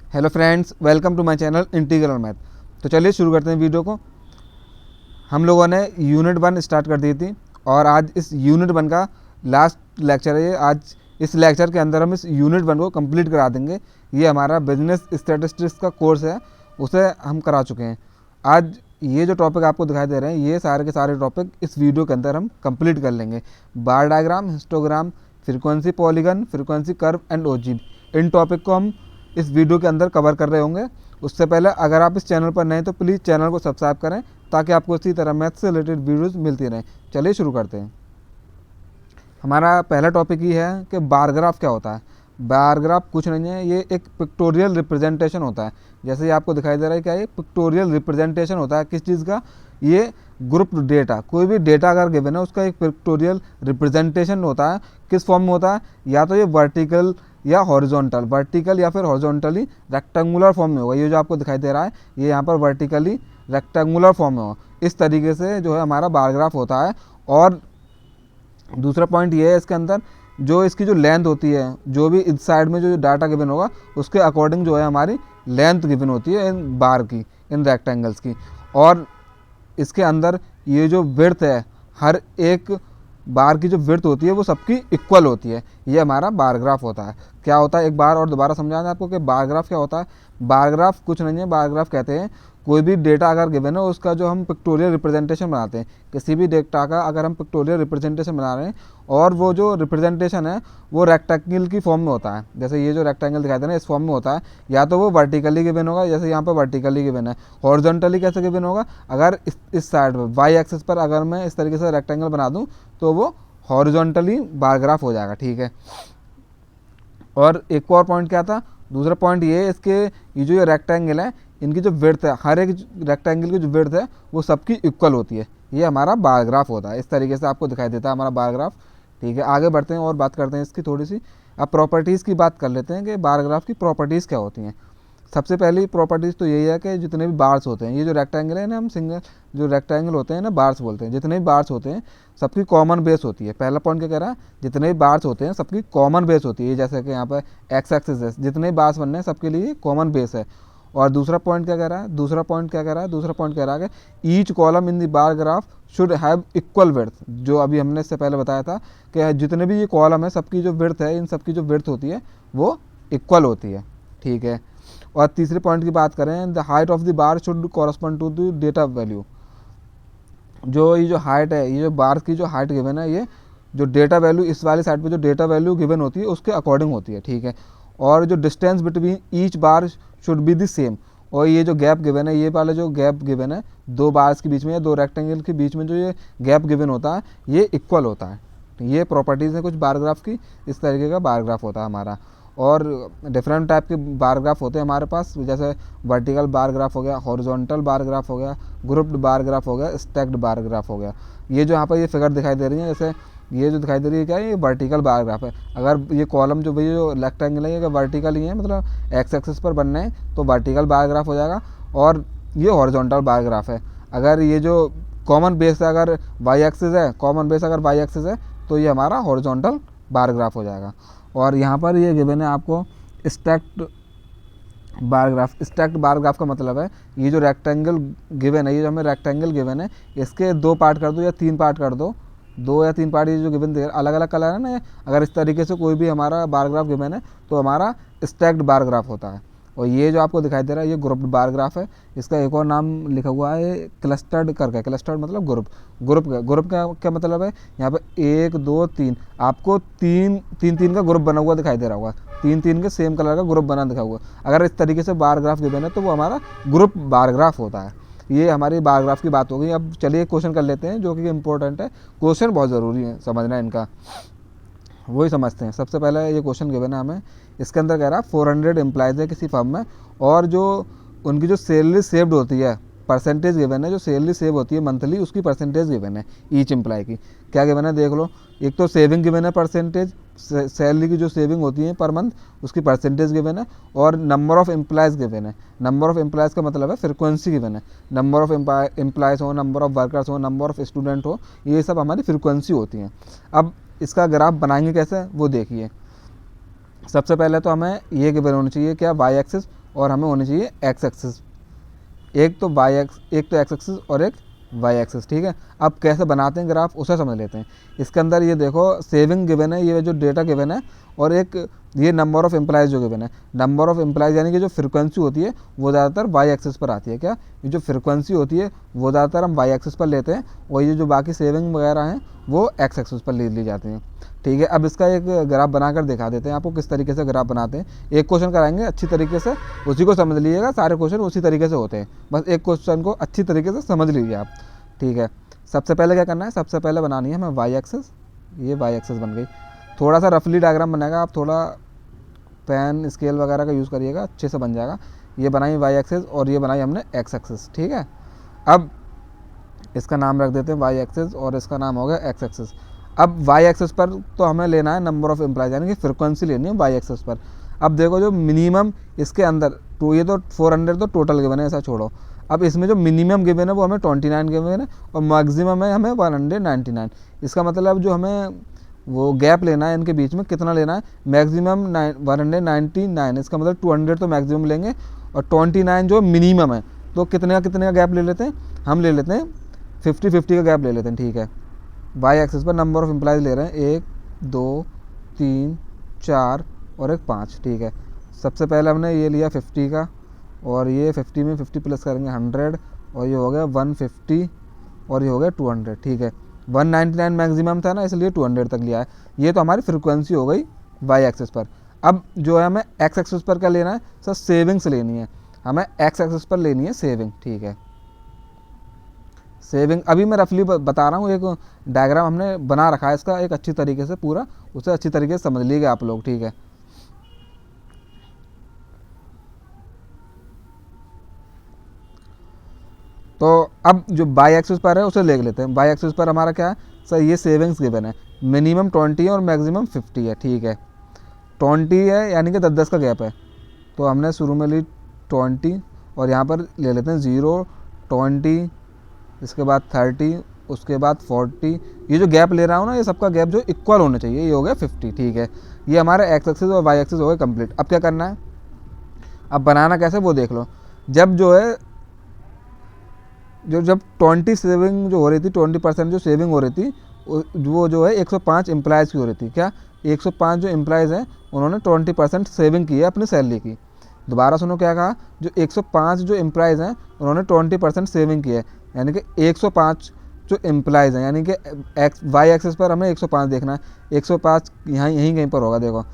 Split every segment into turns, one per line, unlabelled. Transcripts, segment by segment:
Hello friends, welcome to my channel integral math. तो चलिए शुरू करते हैं वीडियो को। हम लोगों ने यूनिट 1 स्टार्ट कर दी थी और आज इस यूनिट 1 का लास्ट लेक्चर है ये। आज इस लेक्चर के अंदर हम इस यूनिट 1 को कंप्लीट करा देंगे। ये हमारा बिजनेस स्टैटिस्टिक्स का कोर्स है, उसे हम करा चुके हैं। आज ये जो टॉपिक आपको दिखाई दे रहे हैं, ये सारे के सारे टॉपिक इस वीडियो के अंदर हम कंप्लीट कर लेंगे। Bar diagram, histogram, frequency polygon, frequency curve and ओजीब, इन टॉपिक को हम इस वीडियो के अंदर कवर कर रहे होंगे। उससे पहले अगर आप इस चैनल पर नए तो प्लीज़ चैनल को सब्सक्राइब करें ताकि आपको इसी तरह मैथ से रिलेटेड वीडियोस मिलती रहें। चलिए शुरू करते हैं। हमारा पहला टॉपिक ये है कि बार ग्राफ क्या होता है। बार ग्राफ कुछ नहीं है, ये एक पिक्टोरियल रिप्रेजेंटेशन होता है। जैसे ये आपको दिखाई दे रहा है क्या, ये पिक्टोरियल रिप्रेजेंटेशन होता है किस चीज़ का, ये ग्रुप डेटा। कोई भी डेटा अगर गिवन है उसका एक पिक्टोरियल रिप्रेजेंटेशन होता है। किस फॉर्म में होता है, या तो ये वर्टिकल या हॉरिजॉन्टल, वर्टिकल या फिर हॉरिजॉन्टली रेक्टेंगुलर फॉर्म में होगा। ये जो आपको दिखाई दे रहा है ये यहाँ पर वर्टिकली रेक्टेंगुलर फॉर्म में होगा। इस तरीके से जो है हमारा बार ग्राफ होता है। और दूसरा पॉइंट ये है इसके अंदर जो इसकी जो लेंथ होती है, जो भी इस साइड में जो डाटा गिवन होगा उसके अकॉर्डिंग जो है हमारी लेंथ गिवन होती है इन बार की, इन रेक्टेंगल्स की। और इसके अंदर ये जो विड्थ है, हर एक बार की जो विड्थ होती है वो सबकी इक्वल होती है। ये हमारा बार ग्राफ होता है। क्या होता है, एक बार और दोबारा समझाना आपको कि बार ग्राफ क्या होता है। बार ग्राफ कुछ नहीं है, बार ग्राफ कहते हैं कोई भी डेटा अगर गिवन है उसका जो हम पिक्टोरियल रिप्रेजेंटेशन बनाते हैं। किसी भी डेटा का अगर हम पिक्टोरियल रिप्रेजेंटेशन बना रहे हैं और वो जो रिप्रेजेंटेशन है वो रेक्टेंगल की फॉर्म में होता है, जैसे ये जो रेक्टेंगल दिखाई दे रहा है इस फॉर्म में होता है। या तो वो वर्टिकली गिवन होगा, जैसे यहाँ पर वर्टिकली गिवन है। हॉरिजॉन्टली कैसे गिवन होगा, अगर इस साइड पर वाई एक्सिस पर अगर मैं इस तरीके से रेक्टेंगल बना दूँ तो वो हॉरिजॉन्टली बार ग्राफ हो जाएगा। ठीक है। और एक और पॉइंट क्या था, दूसरा पॉइंट ये है इसके, ये जो ये रेक्टेंगल है इनकी जो विड्थ है, हर एक रेक्टेंगल की जो विड्थ है वो सबकी इक्वल होती है। ये हमारा बार ग्राफ होता है। इस तरीके से आपको दिखाई देता है हमारा बार ग्राफ। ठीक है, आगे बढ़ते हैं और बात करते हैं इसकी थोड़ी सी। अब प्रॉपर्टीज़ की बात कर लेते हैं कि बार ग्राफ की प्रॉपर्टीज़ क्या होती हैं। सबसे पहली प्रॉपर्टीज़ तो यही है कि जितने भी बार्स होते हैं, ये जो रेक्टेंगल है ना, हम सिंगल जो रेक्टेंगल होते हैं ना बार्स बोलते हैं, जितने भी बार्स होते हैं सबकी कॉमन बेस होती है। पहला पॉइंट क्या कह रहा है, जितने भी बार्स होते हैं सबकी कॉमन बेस होती है। जैसे कि यहाँ पर एक्स एक्सिस है, जितने भी बार्स बनने हैं सबके लिए कॉमन बेस है। और दूसरा पॉइंट क्या कह रहा है, दूसरा पॉइंट कह रहा है कि each column in the bar graph should have equal width. जो अभी हमने इससे पहले बताया था कि जितने भी ये कॉलम है सबकी जो विड्थ है, इन सबकी जो विड्थ होती है वो इक्वल होती है। ठीक है। और तीसरे पॉइंट की बात करें, the height of the bar should correspond to the data value. जो ये जो हाइट है, ये जो बार की जो हाइट गिवन है, ये जो डेटा वैल्यू इस वाली साइड पे जो डेटा वैल्यू गिवन होती है उसके अकॉर्डिंग होती है। ठीक है। और जो distance between each bar should be the same. और ये जो गैप गिवन है, ये वाला जो गैप गिवन है दो बार्स के बीच में या दो रेक्टेंगल के बीच में जो ये गैप गिवन होता है ये इक्वल होता है। ये प्रॉपर्टीज़ हैं कुछ बार ग्राफ की। इस तरीके का बार ग्राफ होता है हमारा। और डिफरेंट टाइप के बार ग्राफ होते हैं हमारे पास, जैसे वर्टिकल बार ग्राफ हो गया, हॉरिजॉन्टल बार ग्राफ हो गया, ग्रुप्ड बार ग्राफ हो गया, स्टैक्ड बार ग्राफ हो गया। ये जो यहाँ पर ये फिगर दिखाई दे रही है, जैसे ये जो दिखाई दे रही है क्या है, ये वर्टिकल बार ग्राफ है। अगर ये कॉलम जो भाई जो रेक्टेंगल है ये वर्टिकल ही है, मतलब एक्स एक्सिस पर बनना है तो वर्टिकल बार ग्राफ हो जाएगा। और ये हॉरिजॉन्टल बार ग्राफ है। अगर ये जो कॉमन बेस है, अगर वाई एक्सिस है, कॉमन बेस अगर वाई एक्सिस है तो ये हमारा हॉरिजॉन्टल बार ग्राफ हो जाएगा। और यहाँ पर ये गिवन है आपको stacked bar graph. Stacked bar graph का मतलब है ये जो रेक्टेंगल गिवन है, ये जो हमें रेक्टेंगल गिवन है इसके दो पार्ट कर दो या तीन पार्ट कर दो, दो या तीन पार्ट ये जो गिवन अलग अलग कलर है ना, अगर इस तरीके से कोई भी हमारा बार ग्राफ गिवन है तो हमारा स्टैक्ड बार ग्राफ होता है। और ये जो आपको दिखाई दे रहा है ये ग्रुप्ड बार ग्राफ है। इसका एक और नाम लिखा हुआ है क्लस्टर्ड करके। क्लस्टर्ड मतलब ग्रुप का क्या मतलब है, यहाँ पे एक दो तीन आपको तीन का ग्रुप बना हुआ दिखाई दे रहा होगा, तीन के सेम कलर का ग्रुप बना दिखा हुआ। अगर इस तरीके से बार ग्राफ गिवन है तो वो हमारा ग्रुप बार ग्राफ होता है। ये हमारी बार ग्राफ की बात हो गई। अब चलिए क्वेश्चन कर लेते हैं जो कि इम्पोर्टेंट है। क्वेश्चन बहुत ज़रूरी है समझना इनका, वही समझते हैं। सबसे पहले ये क्वेश्चन गिवन है हमें, इसके अंदर कह रहा है 400 एम्प्लॉयज़ है किसी फर्म में और जो उनकी जो सैलरी सेव्ड होती है परसेंटेज गिवन है, जो सैलरी सेव होती है मंथली उसकी परसेंटेज गिवन है ईच एम्प्लॉय की। क्या गिवन है देख लो, एक तो सेविंग गिवन है परसेंटेज, सैलरी की जो सेविंग होती है पर मंथ उसकी परसेंटेज गिवन है। और नंबर ऑफ एम्प्लॉयज़ गिवन है। नंबर ऑफ एम्प्लॉयज़ का मतलब है फ्रिक्वेंसी गिवन है। नंबर ऑफ एम्प्लॉयज़ हो, नंबर ऑफ वर्कर्स हो, नंबर ऑफ स्टूडेंट हो, ये सब हमारी फ्रिक्वेंसी होती हैं। अब इसका ग्राफ बनाएंगे कैसे वो देखिए। सबसे पहले तो हमें ये गिवन होनी चाहिए क्या, वाई एक्सिस और हमें होनी चाहिए एक्स एक्सिस, एक तो एक्स एक्सिस और एक वाई एक्सिस, ठीक है। अब कैसे बनाते हैं ग्राफ उसे समझ लेते हैं। इसके अंदर ये देखो सेविंग गिवन है, ये जो डेटा गिवन है, और एक ये नंबर ऑफ एम्प्लॉयज़ जो गिवन है। नंबर ऑफ एम्प्लॉयज़ यानी कि जो फ्रिक्वेंसी होती है वो ज़्यादातर वाई एक्सिस पर आती है। क्या ये जो फ्रिक्वेंसी होती है वो ज़्यादातर हम वाई एक्सिस पर लेते हैं, और ये जो बाकी सेविंग वगैरह हैं वो एक्स एक्सिस पर ले ली जाती हैं, ठीक है। अब इसका एक ग्राफ बनाकर दिखा देते हैं आपको किस तरीके से ग्राफ बनाते हैं। एक क्वेश्चन कराएंगे अच्छी तरीके से, उसी को समझ लीजिएगा, सारे क्वेश्चन उसी तरीके से होते हैं, बस एक क्वेश्चन को अच्छी तरीके से समझ लीजिए आप, ठीक है। सबसे पहले क्या करना है, सबसे पहले बनानी है हमें वाई एक्सिस। ये वाई एक्सिस बन गई। थोड़ा सा रफली डायग्राम बनाएगा, आप थोड़ा पेन स्केल वगैरह का यूज़ करिएगा, अच्छे से बन जाएगा। ये बनाई वाई एक्सिस और ये बनाई हमने एक्स एक्सिस, ठीक है। अब इसका नाम रख देते हैं वाई एक्सिस और इसका नाम हो गया एक्स एक्सिस। अब वाई एक्सिस पर तो हमें लेना है नंबर ऑफ एम्प्लॉयज यानी कि फ्रिक्वेंसी लेनी है वाई एक्सिस पर। अब देखो जो मिनिमम इसके अंदर तो ये तो 400 तो टोटल गिवन है, ऐसा छोड़ो। अब इसमें जो मिनिमम गिवन है वो हमें 29 गिवन है और मैक्सिमम है हमें 199। इसका मतलब जो हमें वो गैप लेना है इनके बीच में कितना लेना है, मैक्सिमम 199। इसका मतलब 200 तो मैक्सिमम लेंगे और 29 जो मिनिमम है। तो कितने का गैप ले लेते हैं, हम ले लेते हैं 50-50 का गैप ले लेते हैं, ठीक है। वाई एक्सिस पर नंबर ऑफ एम्प्लॉयज़ ले रहे हैं 1 2 3 4 और एक 5, ठीक है। सबसे पहले हमने ये लिया 50 का, और ये 50 में 50 प्लस करेंगे 100, और ये हो गया 150 और ये हो गया 200, ठीक है। 199 मैक्सिमम था ना, इसलिए 200 तक लिया है। ये तो हमारी फ्रिक्वेंसी हो गई वाई एक्सिस पर। अब जो है हमें एक्स एक्सिस पर क्या लेना है सर, सेविंग्स लेनी है। हमें एक्स एक्सिस पर लेनी है सेविंग, ठीक है। सेविंग अभी मैं रफली बता रहा हूँ, एक डायग्राम हमने बना रखा है इसका एक अच्छी तरीके से पूरा, उसे अच्छी तरीके से समझ लीजिएगा आप लोग, ठीक है। तो अब जो बाई एक्सिस पर है उसे देख लेते हैं। बाई एक्सिस पर हमारा क्या है सर, ये सेविंग्स गिवन है, मिनिमम 20 है और मैक्सिमम 50 है, ठीक है। 20 है यानी कि 10-10 का गैप है, तो हमने शुरू में ली 20 और यहाँ पर ले लेते हैं 0 20, इसके बाद 30, उसके बाद 40। ये जो गैप ले रहा हूँ ना, ये सबका गैप जो इक्वल होना चाहिए, ये हो गया 50, ठीक है। ये हमारा एक्स एक्सिस और वाई एक्सिस हो गया कंप्लीट। अब क्या करना है, अब बनाना कैसे वो देख लो। जब जो है जब 20 सेविंग जो हो रही थी, 20% जो सेविंग हो रही थी वो जो है 105 एम्प्लॉयज़ की हो रही थी। क्या 105 जो एम्प्लॉयज़ हैं उन्होंने 20% सेविंग की है अपनी सैलरी की। दोबारा सुनो क्या कहा, जो 105 जो एम्प्लॉयज़ हैं उन्होंने 20% सेविंग की है, यानी कि 105 जो एम्प्लॉयज़ हैं, यानी कि एक्स वाई एक्सिस पर हमें 105 देखना है। 105 यहाँ यहीं कहीं पर होगा, देखो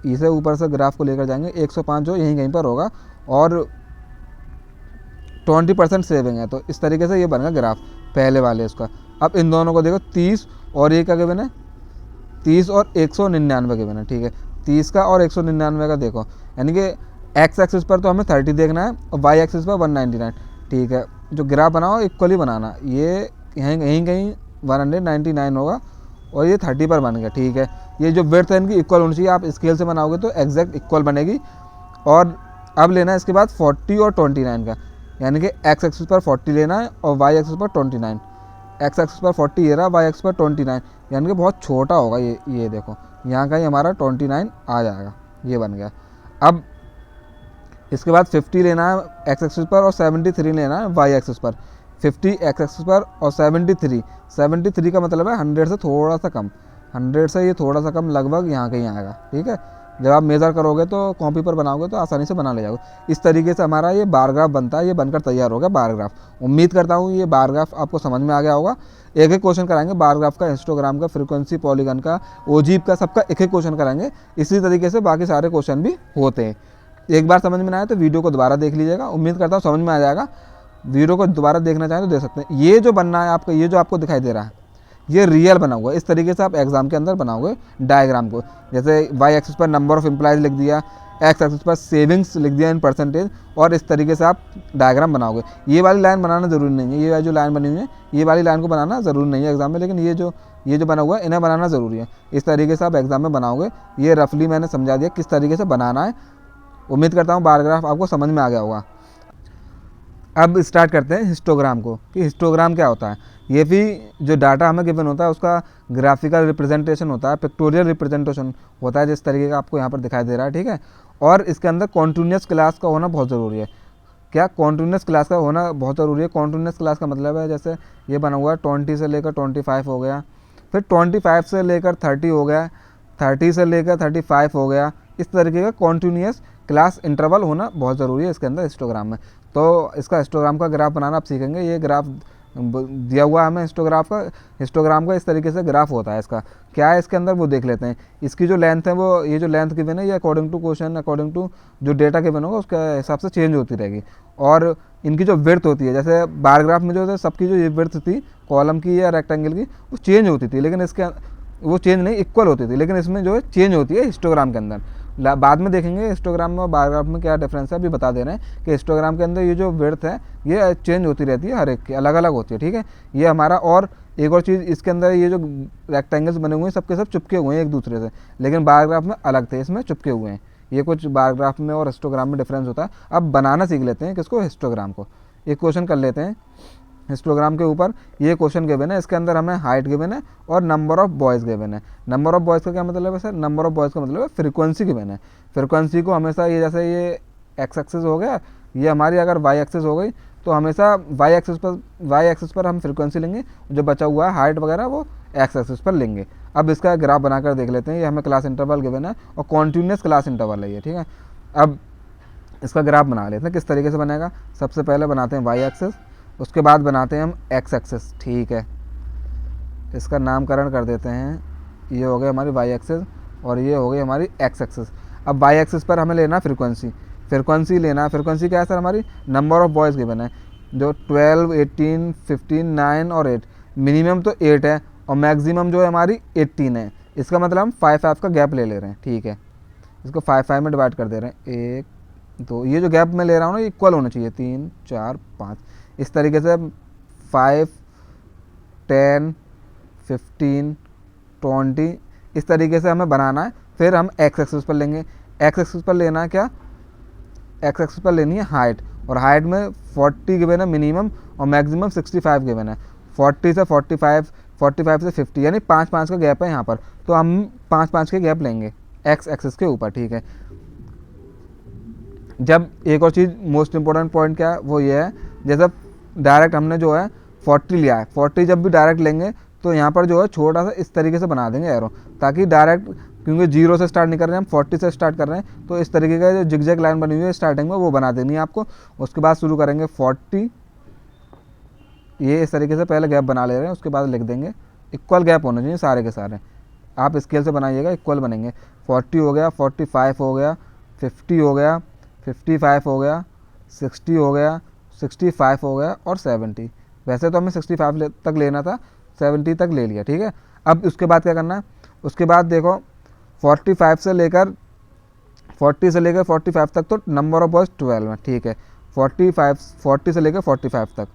इसे ऊपर से ग्राफ को लेकर जाएंगे, 105 जो यहीं कहीं पर होगा और 20% सेविंग है। तो इस तरीके से ये बनेगा ग्राफ पहले वाले उसका। अब इन दोनों को देखो 30 और ये क्या गिवन है, 30 और 199 गिवन है, ठीक है। 30 का और 199 का देखो, यानी कि एक्स एक्सिस पर तो हमें 30 देखना है और वाई एक्सिस पर 199, ठीक है। जो ग्राफ बनाओ इक्वली बनाना, ये यहीं कहीं 199 होगा और ये 30 पर बन गया, ठीक है। ये जो विड्थ है इनकी इक्वल होनी चाहिए, आप स्केल से बनाओगे तो एग्जैक्ट इक्वल बनेगी। और अब लेना है इसके बाद 40 और 29 का, यानी कि एक्स एक्सिस पर 40 लेना है और वाई एक्सिस पर 29। एक्स एक्सिस पर 40 ये रहा, वाई एक्सिस पर 29, यानी कि बहुत छोटा होगा ये देखो यहाँ का ही हमारा 29 आ जाएगा, ये बन गया। अब इसके बाद 50 लेना है एक्स एक्सिस पर और 73 लेना है वाई एक्सिस पर। 50 एक्स एक्सिस पर और 73 का मतलब है 100 से थोड़ा सा कम, 100 से ये थोड़ा सा कम लगभग यहाँ कहीं आएगा, ठीक है। जब आप मेज़र करोगे तो कॉपी पर बनाओगे तो आसानी से बना ले जाओगे। इस तरीके से हमारा ये बार ग्राफ बनता है, ये बनकर तैयार हो गया बार ग्राफ। उम्मीद करता हूँ ये बार ग्राफ आपको समझ में आ गया होगा। एक एक क्वेश्चन कराएंगे बार ग्राफ का, हिस्टोग्राम का, फ्रीक्वेंसी, पॉलीगन का, ओजीब का, सबका एक एक क्वेश्चन कराएंगे। इसी तरीके से बाकी सारे क्वेश्चन भी होते हैं। एक बार समझ में ना आए तो वीडियो को दोबारा देख लीजिएगा, उम्मीद करता हूँ समझ में आ जाएगा। वीडियो को दोबारा देखना चाहें तो देख सकते हैं। ये जो बनना है आपका, ये जो आपको दिखाई दे रहा है ये रियल बना हुआ है। इस तरीके से आप एग्जाम के अंदर बनाओगे डायग्राम को। जैसे वाई एक्सिस पर नंबर ऑफ एम्प्लॉयज़ लिख दिया, एक्स एक्सिस पर सेविंग्स लिख दिया इन परसेंटेज, और इस तरीके से आप डायग्राम बनाओगे। ये वाली लाइन बनाना ज़रूरी नहीं है, ये जो लाइन बनी हुई है ये वाली लाइन को बनाना ज़रूरी नहीं है एग्जाम में, लेकिन ये जो बना हुआ है इन्हें बनाना ज़रूरी है। इस तरीके से आप एग्जाम में बनाओगे। ये रफली मैंने समझा दिया किस तरीके से बनाना है। उम्मीद करता हूँ बार ग्राफ आपको समझ में आ गया होगा। अब स्टार्ट करते हैं हिस्टोग्राम को, कि हिस्टोग्राम क्या होता है। ये भी जो डाटा हमें गिवन होता है उसका ग्राफिकल रिप्रेजेंटेशन होता है, पिक्टोरियल रिप्रेजेंटेशन होता है, जिस तरीके का आपको यहाँ पर दिखाई दे रहा है, ठीक है। और इसके अंदर कॉन्टीन्यूस क्लास का होना बहुत ज़रूरी है। क्या कॉन्टीन्यूस क्लास का होना बहुत ज़रूरी है। कॉन्टीन्यूस क्लास का मतलब है जैसे ये बना हुआ है 20 से लेकर 25 हो गया, फिर 25 से लेकर 30 हो गया, 30 से लेकर 35 हो गया। इस तरीके का कॉन्टीन्यूस क्लास इंटरवल होना बहुत ज़रूरी है इसके अंदर हिस्टोग्राम में। तो इसका हिस्टोग्राम का ग्राफ बनाना आप सीखेंगे। ये ग्राफ दिया हुआ है हमें हिस्टोग्राम का इस तरीके से ग्राफ होता है। इसका क्या है इसके अंदर वो देख लेते हैं। इसकी जो लेंथ है वो ये जो लेंथ गिवन है ये according to question, according to जो डेटा गिवन होगा उसके हिसाब से चेंज होती रहेगी। और इनकी जो विड्थ होती है, जैसे बार ग्राफ में जो है सबकी जो ये विड्थ थी कॉलम की या रेक्टेंगल की वो चेंज होती थी, लेकिन इसके वो चेंज नहीं इक्वल होती थी, लेकिन इसमें जो है चेंज होती है हिस्टोग्राम के अंदर। बाद में देखेंगे हिस्टोग्राम में और बार ग्राफ में क्या डिफरेंस है। अभी बता दे रहे हैं कि हिस्टोग्राम के अंदर ये जो विड्थ है ये चेंज होती रहती है, हर एक की अलग अलग होती है, ठीक है। ये हमारा, और एक और चीज़ इसके अंदर ये जो रेक्टेंगल्स बने हुए हैं सबके सब चुपके हुए हैं एक दूसरे से, लेकिन बार ग्राफ में अलग थे, इसमें चुपके हुए हैं। ये कुछ बार ग्राफ में और हिस्टोग्राम में डिफरेंस होता है। अब बनाना सीख लेते हैं किसको, हिस्टोग्राम को। एक क्वेश्चन कर लेते हैं हिस्टोग्राम के ऊपर। ये क्वेश्चन गिवन है, इसके अंदर हमें हाइट गिवन है और नंबर ऑफ बॉयज़ गिवन है। नंबर ऑफ बॉयज़ का क्या मतलब है सर, नंबर ऑफ बॉयज़ का मतलब है फ्रीक्वेंसी गिवन है। फ्रीक्वेंसी को हमेशा ये जैसे ये एक्स एक्सिस हो गया, ये हमारी अगर वाई एक्सिस हो गई तो हमेशा वाई एक्सिस पर हम फ्रीक्वेंसी लेंगे, जो बचा हुआ है हाइट वगैरह वो एक्स एक्सिस पर लेंगे। अब इसका ग्राफ बनाकर देख लेते हैं। ये हमें क्लास इंटरवल गिवन है और कॉन्टीन्यूस क्लास इंटरवल है ये, ठीक है। अब इसका ग्राफ बना लेते हैं। किस तरीके से बनेगा, सबसे पहले बनाते हैं वाई एक्सिस, उसके बाद बनाते हैं हम एक्स एक्सिस, ठीक है। इसका नामकरण कर देते हैं। ये हो गई हमारी वाई एक्सिस और ये हो गई हमारी एक्स एक्सिस। अब वाई एक्सिस पर हमें लेना फ्रीक्वेंसी लेना। फ्रीक्वेंसी क्या है सर, हमारी नंबर ऑफ बॉयज़ गिवन है, जो 12, 18, 15, 9 और 8। मिनिमम तो 8 है और मैक्सिमम जो है हमारी 18 है। इसका मतलब हम 5 का गैप ले रहे हैं, ठीक है। इसको 5 में डिवाइड कर दे रहे हैं, 1 2। ये जो गैप मैं ले रहा हूँ ना इक्वल होना चाहिए, 3 4 5। इस तरीके से 5, 10, 15, 20 इस तरीके से हमें बनाना है। फिर हम एक्स एक्सिस पर लेंगे। एक्स एक्सिस पर लेना है क्या, एक्स एक्सिस पर लेनी है हाइट, और हाइट में 40 गिवन है मिनिमम और मैक्सिमम 65 गिवन है। 40 से 45, 45 से 50, यानी 5 का गैप है यहाँ पर, तो हम 5 के गैप लेंगे एक्स एक्सिस के ऊपर, ठीक है। जब एक और चीज़ मोस्ट इंपॉर्टेंट पॉइंट क्या है वो ये है, जैसे डायरेक्ट हमने जो है 40 लिया है, 40 जब भी डायरेक्ट लेंगे तो यहाँ पर जो है छोटा सा इस तरीके से बना देंगे एरो, ताकि डायरेक्ट, क्योंकि 0 से स्टार्ट नहीं कर रहे हैं हम 40 से स्टार्ट कर रहे हैं, तो इस तरीके का जो जिगजैग लाइन बनी हुई है स्टार्टिंग में वो बना देनी है आपको। उसके बाद शुरू करेंगे 40, ये इस तरीके से पहले गैप बना ले रहे हैं, उसके बाद लिख देंगे। इक्वल गैप होने चाहिए सारे के सारे, आप स्केल से बनाइएगा इक्वल बनेंगे। 40 हो गया, 45 हो गया, 50 हो गया, 55 हो गया, 60 हो गया, 65 हो गया और 70। वैसे तो हमें 65 तक लेना था, 70 तक ले लिया, ठीक है। अब उसके बाद क्या करना है, उसके बाद देखो 40 से लेकर 45 तक तो नंबर ऑफ बॉयज़ 12 है, ठीक है। 40 से लेकर 45 तक,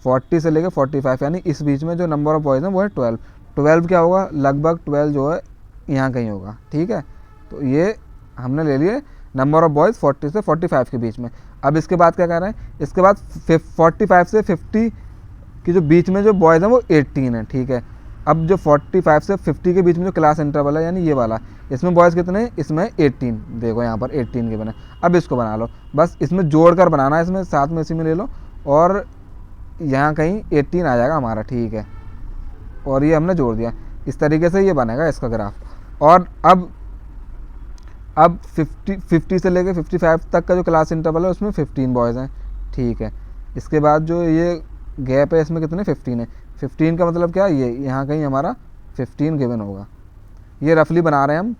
40 से लेकर 45 यानी इस बीच में जो नंबर ऑफ बॉयज़ हैं वो है 12। 12 क्या होगा, लगभग 12 जो है यहाँ कहीं होगा, ठीक है। तो ये हमने ले लिए नंबर ऑफ बॉयज़ 40 से 45 के बीच में। अब इसके बाद क्या कर रहे हैं, इसके बाद 45 से 50 की जो बीच में जो बॉयज़ हैं वो 18 है, ठीक है। अब जो 45 से 50 के बीच में जो क्लास इंटरवल है यानी ये वाला, इसमें बॉयज़ कितने हैं, इसमें 18, देखो यहाँ पर 18 के बने। अब इसको बना लो, बस इसमें जोड़कर बनाना है, इसमें साथ में इसी में ले लो और यहाँ कहीं 18 आ जाएगा हमारा, ठीक है। और ये हमने जोड़ दिया, इस तरीके से ये बनेगा इसका ग्राफ। और अब 50 से लेकर 55 तक का जो क्लास इंटरवल है उसमें 15 बॉयज़ हैं, ठीक है। इसके बाद जो ये गैप है इसमें कितने, 15 है। 15 का मतलब क्या है, ये यहाँ कहीं हमारा 15 गिवन होगा। ये रफली बना रहे हैं हम,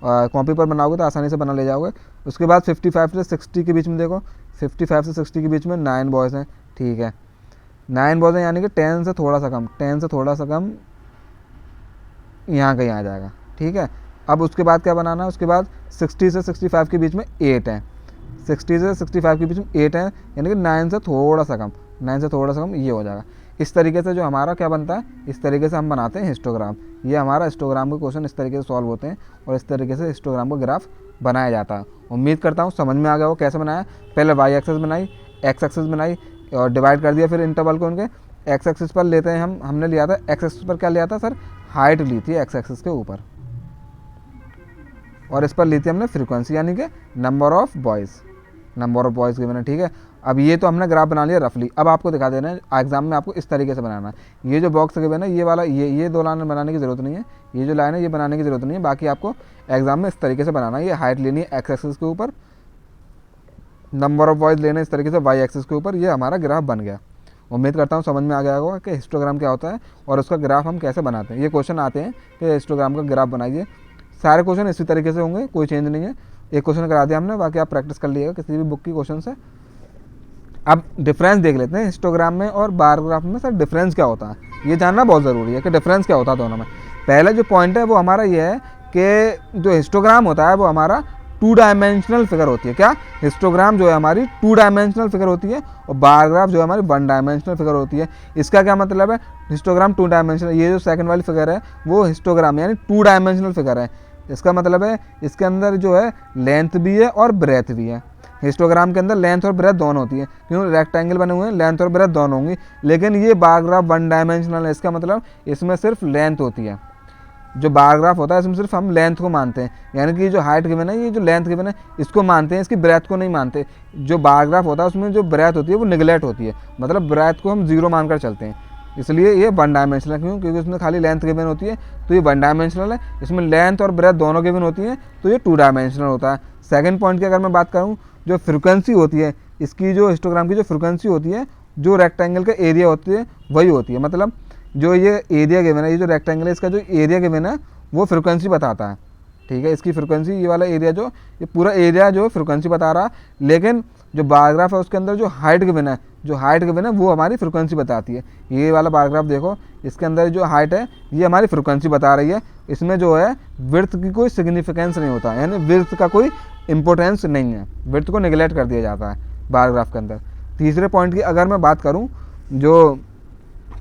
कॉपी पर बनाओगे तो आसानी से बना ले जाओगे। उसके बाद 55 से 60 के बीच में देखो, 55 से 60 के बीच में 9 बॉयज़ हैं, ठीक है। 9 बॉयज़ हैं यानी कि 10 से थोड़ा सा कम, 10 से थोड़ा सा कम यहाँ कहीं आ जाएगा, ठीक है। अब उसके बाद क्या बनाना है, उसके बाद 60 से 65 के बीच में 8 है, 60 से 65 के बीच में 8 है यानी कि 9 से थोड़ा सा कम, 9 से थोड़ा सा कम ये हो जाएगा। इस तरीके से जो हमारा क्या बनता है, इस तरीके से हम बनाते हैं हिस्टोग्राम। ये हमारा हिस्टोग्राम के क्वेश्चन इस तरीके से सॉल्व होते हैं और इस तरीके से हिस्टोग्राम का ग्राफ बनाया जाता है। उम्मीद करता हूँ समझ में आ गया हो कैसे बनाया। पहले वाई एक्सिस बनाई, एक्स एक्सिस बनाई और डिवाइड कर दिया, फिर इंटरवल को उनके एक्स एक्सिस पर लेते हैं हमने लिया था, एक्स एक्सिस पर क्या लिया था सर, हाइट ली थी एक्स एक्सिस के ऊपर। और इस पर ली थी हमने फ्रीक्वेंसी यानी कि नंबर ऑफ बॉयज़ गिवन है। ठीक है, अब ये तो हमने ग्राफ बना लिया रफली। अब आपको दिखा देना है एग्जाम में आपको इस तरीके से बनाना है। ये जो बॉक्स गिवन है ये वाला ये दो लाइन बनाने की ज़रूरत नहीं है, ये जो लाइन है ये बनाने की ज़रूरत नहीं है। बाकी आपको एग्जाम में इस तरीके से बनाना है। ये हाइट लेनी है एक्स एक्सिस के ऊपर, नंबर ऑफ बॉयज़ लेना है इस तरीके से वाई एक्सिस के ऊपर। ये हमारा ग्राफ बन गया। उम्मीद करता हूँ समझ में आ गया होगा कि हिस्टोग्राम क्या होता है और उसका ग्राफ हम कैसे बनाते हैं। ये क्वेश्चन आते हैं कि हिस्टोग्राम का ग्राफ बनाइए। सारे क्वेश्चन इसी तरीके से होंगे, कोई चेंज नहीं है। एक क्वेश्चन करा दिया हमने, बाकी आप प्रैक्टिस कर लीजिएगा किसी भी बुक की क्वेश्चन से। अब डिफरेंस देख लेते हैं हिस्टोग्राम में और बार ग्राफ में। सर डिफरेंस क्या होता है ये जानना बहुत ज़रूरी है कि डिफरेंस क्या होता है दोनों में। पहला जो पॉइंट है वो हमारा ये है कि जो हिस्टोग्राम होता है वो हमारा 2 डायमेंशनल फिगर होती है। क्या हिस्टोग्राम जो है हमारी 2 डायमेंशनल फिगर होती है और बार ग्राफ जो है हमारी 1 डायमेंशनल फिगर होती है। इसका क्या मतलब है, हिस्टोग्राम 2 डायमेंशनल, ये जो सेकंड वाली फिगर है वो हिस्टोग्राम यानी 2 डायमेंशनल फिगर है। इसका मतलब है इसके अंदर जो है लेंथ भी है और ब्रेथ भी है। हिस्टोग्राम के अंदर लेंथ और ब्रेथ दोनों होती है, क्यों रेक्टेंगल बने हुए हैं, लेंथ और ब्रेथ दोनों होंगी। लेकिन ये बार ग्राफ 1 डायमेंशनल है, इसका मतलब इसमें सिर्फ लेंथ होती है। जो बार ग्राफ होता है इसमें सिर्फ हम लेंथ को मानते हैं, यानी कि जो हाइट गिवन है, ये जो लेंथ गिवन है इसको मानते हैं, इसकी ब्रेथ को नहीं मानते। जो बार ग्राफ होता है उसमें जो ब्रेथ होती है वो निगलेक्ट होती है, मतलब ब्रेथ को हम 0 मानकर चलते हैं। इसलिए ये 1 डायमेंशनल है। क्यों? क्योंकि उसमें खाली लेंथ गिवन होती है तो ये 1 डायमेंशनल है। इसमें लेंथ और ब्रेथ दोनों गिवन होती है तो ये 2 डायमेंशनल होता है। सेकंड पॉइंट की अगर मैं बात करूँ, जो फ्रिक्वेंसी होती है इसकी, जो हिस्टोग्राम की जो फ्रिक्वेंसी होती है, जो रेक्टेंगल का एरिया होती है वही होती है। मतलब जो ये एरिया गिवन है, ये जो रेक्टेंगल है इसका जो एरिया गिवन है वो फ्रिक्वेंसी बताता है। ठीक है, इसकी फ्रिक्वेंसी, ये वाला एरिया जो, ये पूरा एरिया जो फ्रिक्वेंसी बता रहा है। लेकिन जो बार ग्राफ है उसके अंदर जो हाइट गिवन है, वो हमारी फ्रिक्वेंसी बताती है। ये वाला बार ग्राफ देखो, इसके अंदर जो हाइट है ये हमारी फ्रिक्वेंसी बता रही है। इसमें जो है विड्थ की कोई सिग्निफिकेंस नहीं होता, यानी विड्थ का कोई इंपॉर्टेंस नहीं है, विड्थ को निगलेक्ट कर दिया जाता है बार ग्राफ के अंदर। तीसरे पॉइंट की अगर मैं बात करूँ, जो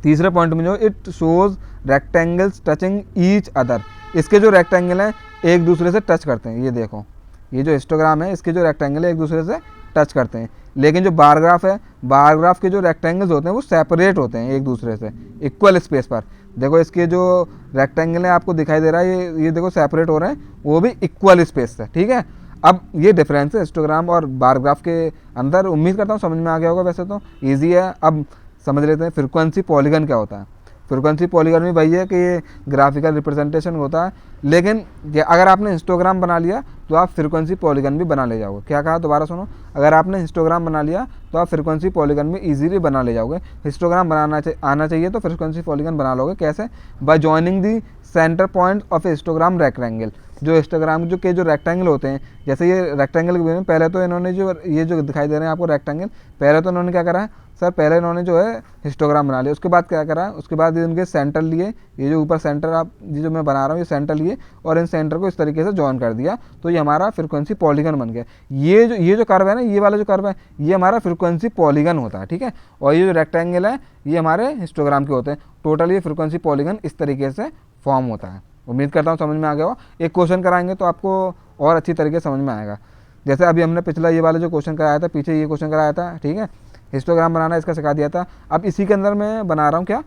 तीसरे पॉइंट में जो it shows rectangles touching each other, इसके जो रेक्टेंगल हैं एक दूसरे से टच करते हैं। ये देखो, ये जो हिस्टोग्राम है इसके जो रेक्टेंगल है एक दूसरे से टच करते हैं। लेकिन जो बार ग्राफ है, बार ग्राफ के जो रेक्टेंगल्स होते हैं वो सेपरेट होते हैं एक दूसरे से इक्वल स्पेस पर। देखो इसके जो रेक्टेंगल है आपको दिखाई दे रहा है, ये देखो सेपरेट हो रहे हैं, वो भी इक्वल स्पेस से। ठीक है, अब ये डिफरेंस है हिस्टोग्राम और बार ग्राफ के अंदर। उम्मीद करता हूँ समझ में आ गया होगा, वैसे तो ईजी है। अब समझ लेते हैं फ्रीक्वेंसी पॉलीगन क्या होता है। फ्रीक्वेंसी पॉलीगन में वही है कि ये ग्राफिकल रिप्रेजेंटेशन होता है, लेकिन अगर आपने हिस्टोग्राम बना लिया तो आप फ्रीक्वेंसी पॉलीगन भी बना ले जाओगे। क्या कहा, दोबारा सुनो, अगर आपने हिस्टोग्राम बना लिया तो आप फ्रीक्वेंसी पॉलीगन भी इजीली बना ले जाओगे। हिस्टोग्राम बनाना आना चाहिए तो फ्रीक्वेंसी पॉलीगन बना लोगे। कैसे? Bye joining the centre point of histogram rectangle. जो हिस्टोग्राम जो रेक्टेंगल होते हैं, जैसे ये रेक्टेंगल के में पहले तो इन्होंने जो ये जो दिखाई दे रहे हैं आपको रेक्टेंगल, पहले तो इन्होंने क्या करा है सर, पहले इन्होंने जो है हिस्टोग्राम बना लिया। उसके बाद क्या करा, उसके बाद इनके सेंटर लिए, ये जो ऊपर सेंटर आप ये जो मैं बना रहा हूँ ये सेंटर लिए और इन सेंटर को इस तरीके से जॉइन कर दिया, तो ये हमारा फ्रीक्वेंसी पॉलीगन बन गया। ये जो कर्व है ना, ये वाला जो कर्व है ये हमारा फ्रीक्वेंसी पॉलीगन होता है। ठीक है, और ये जो रेक्टेंगल है ये हमारे हिस्टोग्राम के होते हैं। टोटल ये फ्रीक्वेंसी पॉलीगन इस तरीके से फॉर्म होता है। उम्मीद करता हूँ समझ में आ गया हो। एक क्वेश्चन कराएंगे तो आपको और अच्छी तरीके से समझ में आएगा। जैसे अभी हमने पिछला ये वाला जो क्वेश्चन कराया था, पीछे ये क्वेश्चन कराया था, ठीक है, हिस्टोग्राम बनाना इसका सिखा दिया था। अब इसी के अंदर मैं बना रहा हूँ क्या,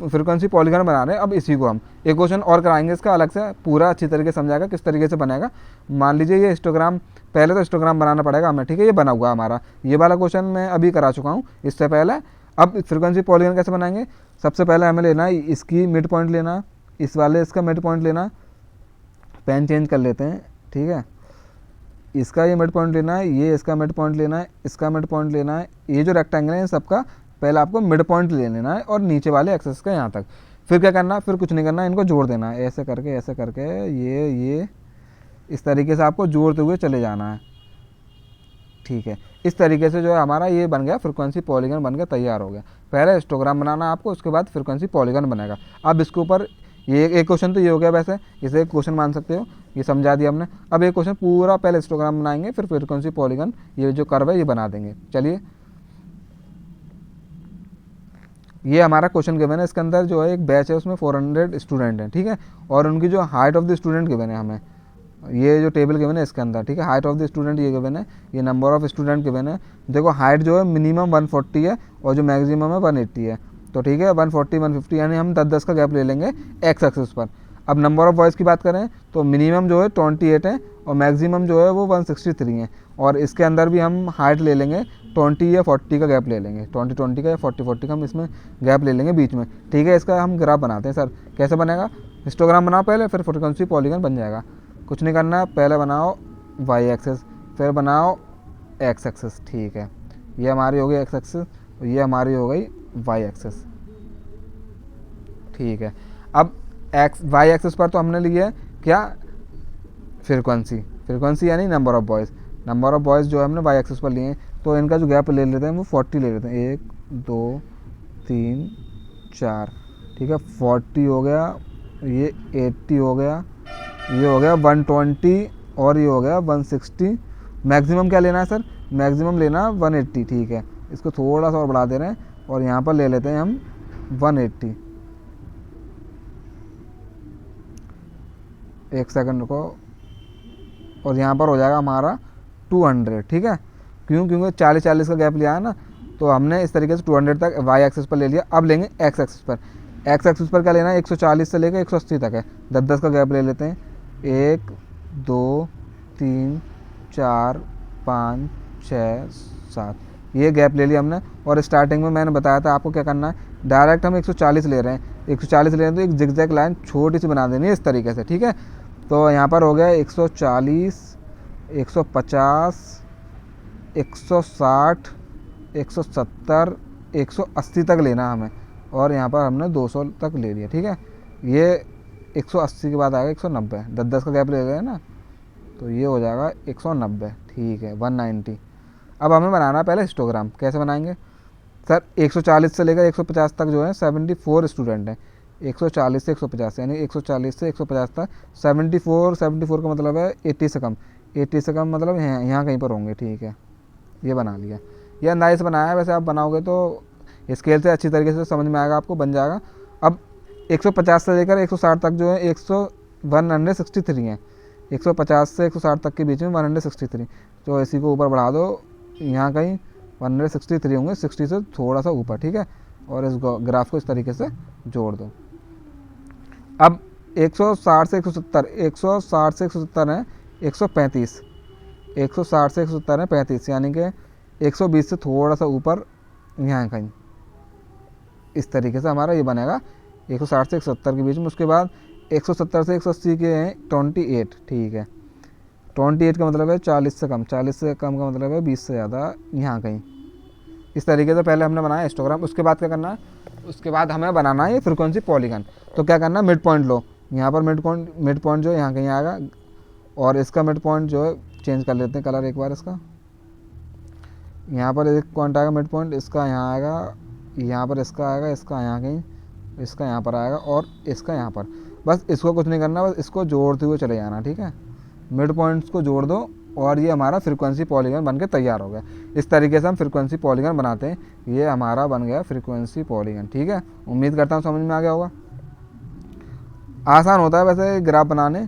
फ्रीक्वेंसी पॉलीगन बना रहे हैं। अब इसी को हम एक क्वेश्चन और कराएंगे इसका अलग से, पूरा अच्छी तरीके से समझाएगा किस तरीके से बनेगा। मान लीजिए ये हिस्टोग्राम, पहले तो हिस्टोग्राम बनाना पड़ेगा हमें, ठीक है, ये बना हुआ हमारा, ये वाला क्वेश्चन मैं अभी करा चुका हूँ इससे पहले। अब फ्रीक्वेंसी पॉलीगन कैसे बनाएंगे, सबसे पहले हमें लेना है इसकी मिड पॉइंट लेना, इस वाले इसका मिड पॉइंट लेना, पेन चेंज कर लेते हैं, ठीक है, इसका ये मिड पॉइंट लेना है, ये इसका मिड पॉइंट लेना है, इसका मिड पॉइंट लेना है। ये जो रेक्टेंगल है इन सबका पहले आपको मिड पॉइंट ले लेना है और नीचे वाले एक्सेस का यहाँ तक। फिर क्या करना, फिर कुछ नहीं करना, इनको जोड़ देना है ऐसे करके ये इस तरीके से आपको जोड़ते हुए चले जाना है। ठीक है, इस तरीके से जो है हमारा ये बन गया, फ्रीक्वेंसी पॉलीगन बन गया, तैयार हो गया। पहले हिस्टोग्राम बनाना आपको, उसके बाद फ्रीक्वेंसी पॉलीगन बनेगा। अब इसके ऊपर ये एक क्वेश्चन तो ये हो गया, वैसे इसे एक क्वेश्चन मान सकते हो, ये समझा दिया हमने। अब एक क्वेश्चन पूरा पहले हिस्टोग्राम बनाएंगे, फिर फ्रीक्वेंसी पॉलीगन ये जो कर्व है ये बना देंगे। चलिए, ये हमारा क्वेश्चन गिवन है, इसके अंदर जो है एक बैच है उसमें 400 स्टूडेंट हैं, ठीक है, और उनकी जो height of the student given है हमें, ये जो टेबल गिवन है इसके अंदर, ठीक है, हाइट ऑफ द स्टूडेंट ये गिवन है, ये नंबर ऑफ स्टूडेंट गिवन है। देखो हाइट जो है मिनिमम 140 है और जो मैक्सिमम है 180 है, तो ठीक है 140 150 यानी हम 10-10 का गैप ले लेंगे एक्स एक्सिस पर। अब नंबर ऑफ़ बॉयज़ की बात करें तो मिनिमम जो है 28 है और मैक्सिमम जो है वो 163 है। और इसके अंदर भी हम हाइट ले लेंगे 20 या 40 का गैप ले लेंगे, 20 का या 40 का हम इसमें गैप ले लेंगे बीच में। ठीक है, इसका हम ग्राफ बनाते हैं। सर कैसे बनेगा? हिस्टोग्राम बनाओ पहले, फिर फ्रीक्वेंसी पॉलीगन बन जाएगा। कुछ नहीं करना, पहले बनाओ वाई एक्सेस, फिर बनाओ एक्स एक्सेस। ठीक है, ये हमारी हो गई एक्स एक्सेस और ये हमारी हो गई वाई एक्सेस। ठीक है, अब एक्स वाई एक्सेस पर तो हमने लिया है क्या? फ्रीक्वेंसी यानी number of boys. Number of boys जो है हमने वाई एक्सेस पर लिए हैं, तो इनका जो गैप ले लेते हैं वो 40 ले लेते हैं। 1 2 3 4। ठीक है, 40 हो गया, ये 80 हो गया, ये हो गया 120 और ये हो गया 160। मैक्सिमम क्या लेना है सर? मैक्सिमम लेना 180। ठीक है, इसको थोड़ा सा और बढ़ा दे रहे हैं और यहाँ पर ले लेते हैं हम 180। एक सेकंड रुको, और यहाँ पर हो जाएगा हमारा 200। ठीक है, क्योंकि 40-40 का गैप लिया है ना, तो हमने इस तरीके से 200 तक वाई एक्सिस पर ले लिया। अब लेंगे एक्स एक्सिस पर। एक्स एक्सिस पर क्या लेना है? 140 से लेकर 180 तक है, 10-10 का गैप ले लेते हैं। 1 2 3 4 5 6 7, ये गैप ले लिया हमने। और स्टार्टिंग में मैंने बताया था आपको क्या करना है, डायरेक्ट हम 140 ले रहे हैं, 140 ले रहे हैं तो एक जिगजैग लाइन छोटी सी बना देनी है इस तरीके से। ठीक है, तो यहाँ पर हो गया 140 150 160 170 180 तक लेना हमें, और यहाँ पर हमने 200 तक ले लिया। ठीक है, ये 180 के बाद आएगा 190, 10-10 का गैप ले रहे हैं ना, तो ये हो जाएगा 190। ठीक है, 190। अब हमें बनाना है पहले हिस्टोग्राम। कैसे बनाएंगे सर? 140 से लेकर 150 तक जो है 74 स्टूडेंट हैं। 140 से 150 यानी 140 से 150 तक 74 का मतलब है 80 से कम। 80 से कम मतलब यहाँ कहीं पर होंगे। ठीक है, ये बना लिया, ये अंदाजे से बनाया है। वैसे आप बनाओगे तो स्केल से अच्छी तरीके से समझ में आएगा, आपको बन जाएगा। अब 150 से लेकर 160 तक जो है 163 है। 150 से 160 तक के बीच में 163, तो इसी को ऊपर बढ़ा दो, यहाँ कहीं 163 होंगे, 60 से थोड़ा सा ऊपर। ठीक है, और इस ग्राफ को इस तरीके से जोड़ दो। अब 160 से 170, 160 से 170 है 135, 160 से 170 है 35, यानी कि 120 से थोड़ा सा ऊपर यहाँ कहीं इस तरीके से हमारा ये बनेगा 160 से 170 के बीच में। उसके बाद 170 से 180 के हैं 28। ठीक है, 28 का मतलब है 40 से कम, 40 से कम का मतलब है 20 से ज़्यादा, यहाँ कहीं इस तरीके से पहले हमने बनाया हिस्टोग्राम। उसके बाद क्या करना है? उसके बाद हमें बनाना है ये फ्रीक्वेंसी पॉलीगन। तो क्या करना है? मिड पॉइंट लो, यहाँ पर मिड पॉइंट जो है यहाँ कहीं आएगा, और इसका मिड पॉइंट जो है चेंज कर लेते हैं कलर एक बार इसका। यहाँ पर एक पॉइंट आएगा मिड पॉइंट, इसका यहाँ आएगा, यहाँ पर इसका आएगा, इसका यहाँ कहीं, इसका यहाँ पर आएगा और इसका यहाँ पर। बस इसको कुछ नहीं करना, बस इसको जोड़ते हुए चले जाना। ठीक है, मिड पॉइंट्स को जोड़ दो और ये हमारा फ्रीक्वेंसी पॉलीगन बन के तैयार हो गया। इस तरीके से हम फ्रीक्वेंसी पॉलीगन बनाते हैं। ये हमारा बन गया फ्रीक्वेंसी पॉलीगन। ठीक है, उम्मीद करता हूँ समझ में आ गया होगा। आसान होता है वैसे ग्राफ बनाने,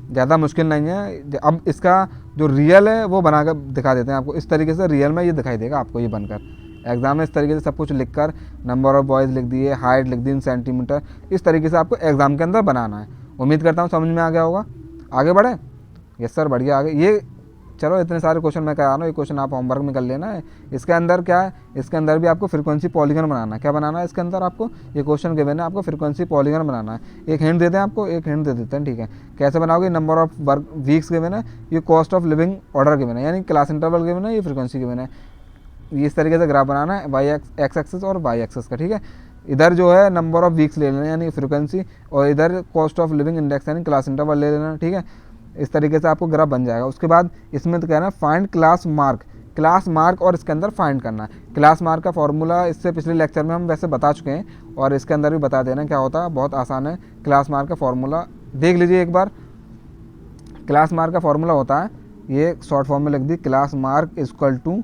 ज़्यादा मुश्किल नहीं है। अब इसका जो रियल है वो बना कर दिखा देते हैं आपको। इस तरीके से रियल में ये दिखाई देगा आपको, ये बनकर। एग्जाम में इस तरीके से सब कुछ लिखकर नंबर ऑफ़ बॉयज़ लिख दिए, हाइट लिख दी इन सेंटीमीटर, इस तरीके से आपको एग्ज़ाम के अंदर बनाना है। उम्मीद करता हूँ समझ में आ गया होगा। आगे बढ़े? यस सर, बढ़िया। आगे ये चलो, इतने सारे क्वेश्चन मैं करा रहा हूँ, ये क्वेश्चन आप होमवर्क में कर लेना है। इसके अंदर क्या है? इसके अंदर भी आपको फ्रीक्वेंसी पॉलीगन बनाना है। क्या बनाना है इसके अंदर आपको? ये क्वेश्चन गिवन है, आपको फ्रीक्वेंसी पॉलीगन बनाना है। एक हिंट देते हैं आपको, एक हिंट दे देते हैं। ठीक है, कैसे बनाओगे? Number of work weeks given है, ये cost of living order given है, यानी क्लास इंटरवल गिवन है, ये फ्रीक्वेंसी गिवन है। ये इस तरीके से ग्राफ बनाना है, वाई एक्स एक्सेस और वाई एक्सेस का। ठीक है, इधर जो है नंबर ऑफ वीक्स ले लेना यानी फ्रीक्वेंसी, और इधर कॉस्ट ऑफ लिविंग इंडेक्स यानी क्लास इंटरवल ले लेना। ठीक है, इस तरीके से आपको ग्राफ बन जाएगा। उसके बाद इसमें तो कहना है फाइंड क्लास मार्क, और इसके अंदर फाइंड करना है क्लास मार्क का फॉर्मूला। इससे पिछले लेक्चर में हम वैसे बता चुके हैं, और इसके अंदर भी बता देना क्या होता है। बहुत आसान है, क्लास मार्क का फॉर्मूला देख लीजिए एक बार। क्लास मार्क का फॉर्मूला होता है, ये शॉर्ट फॉर्म में लिख दी, क्लास मार्क इक्वल टू,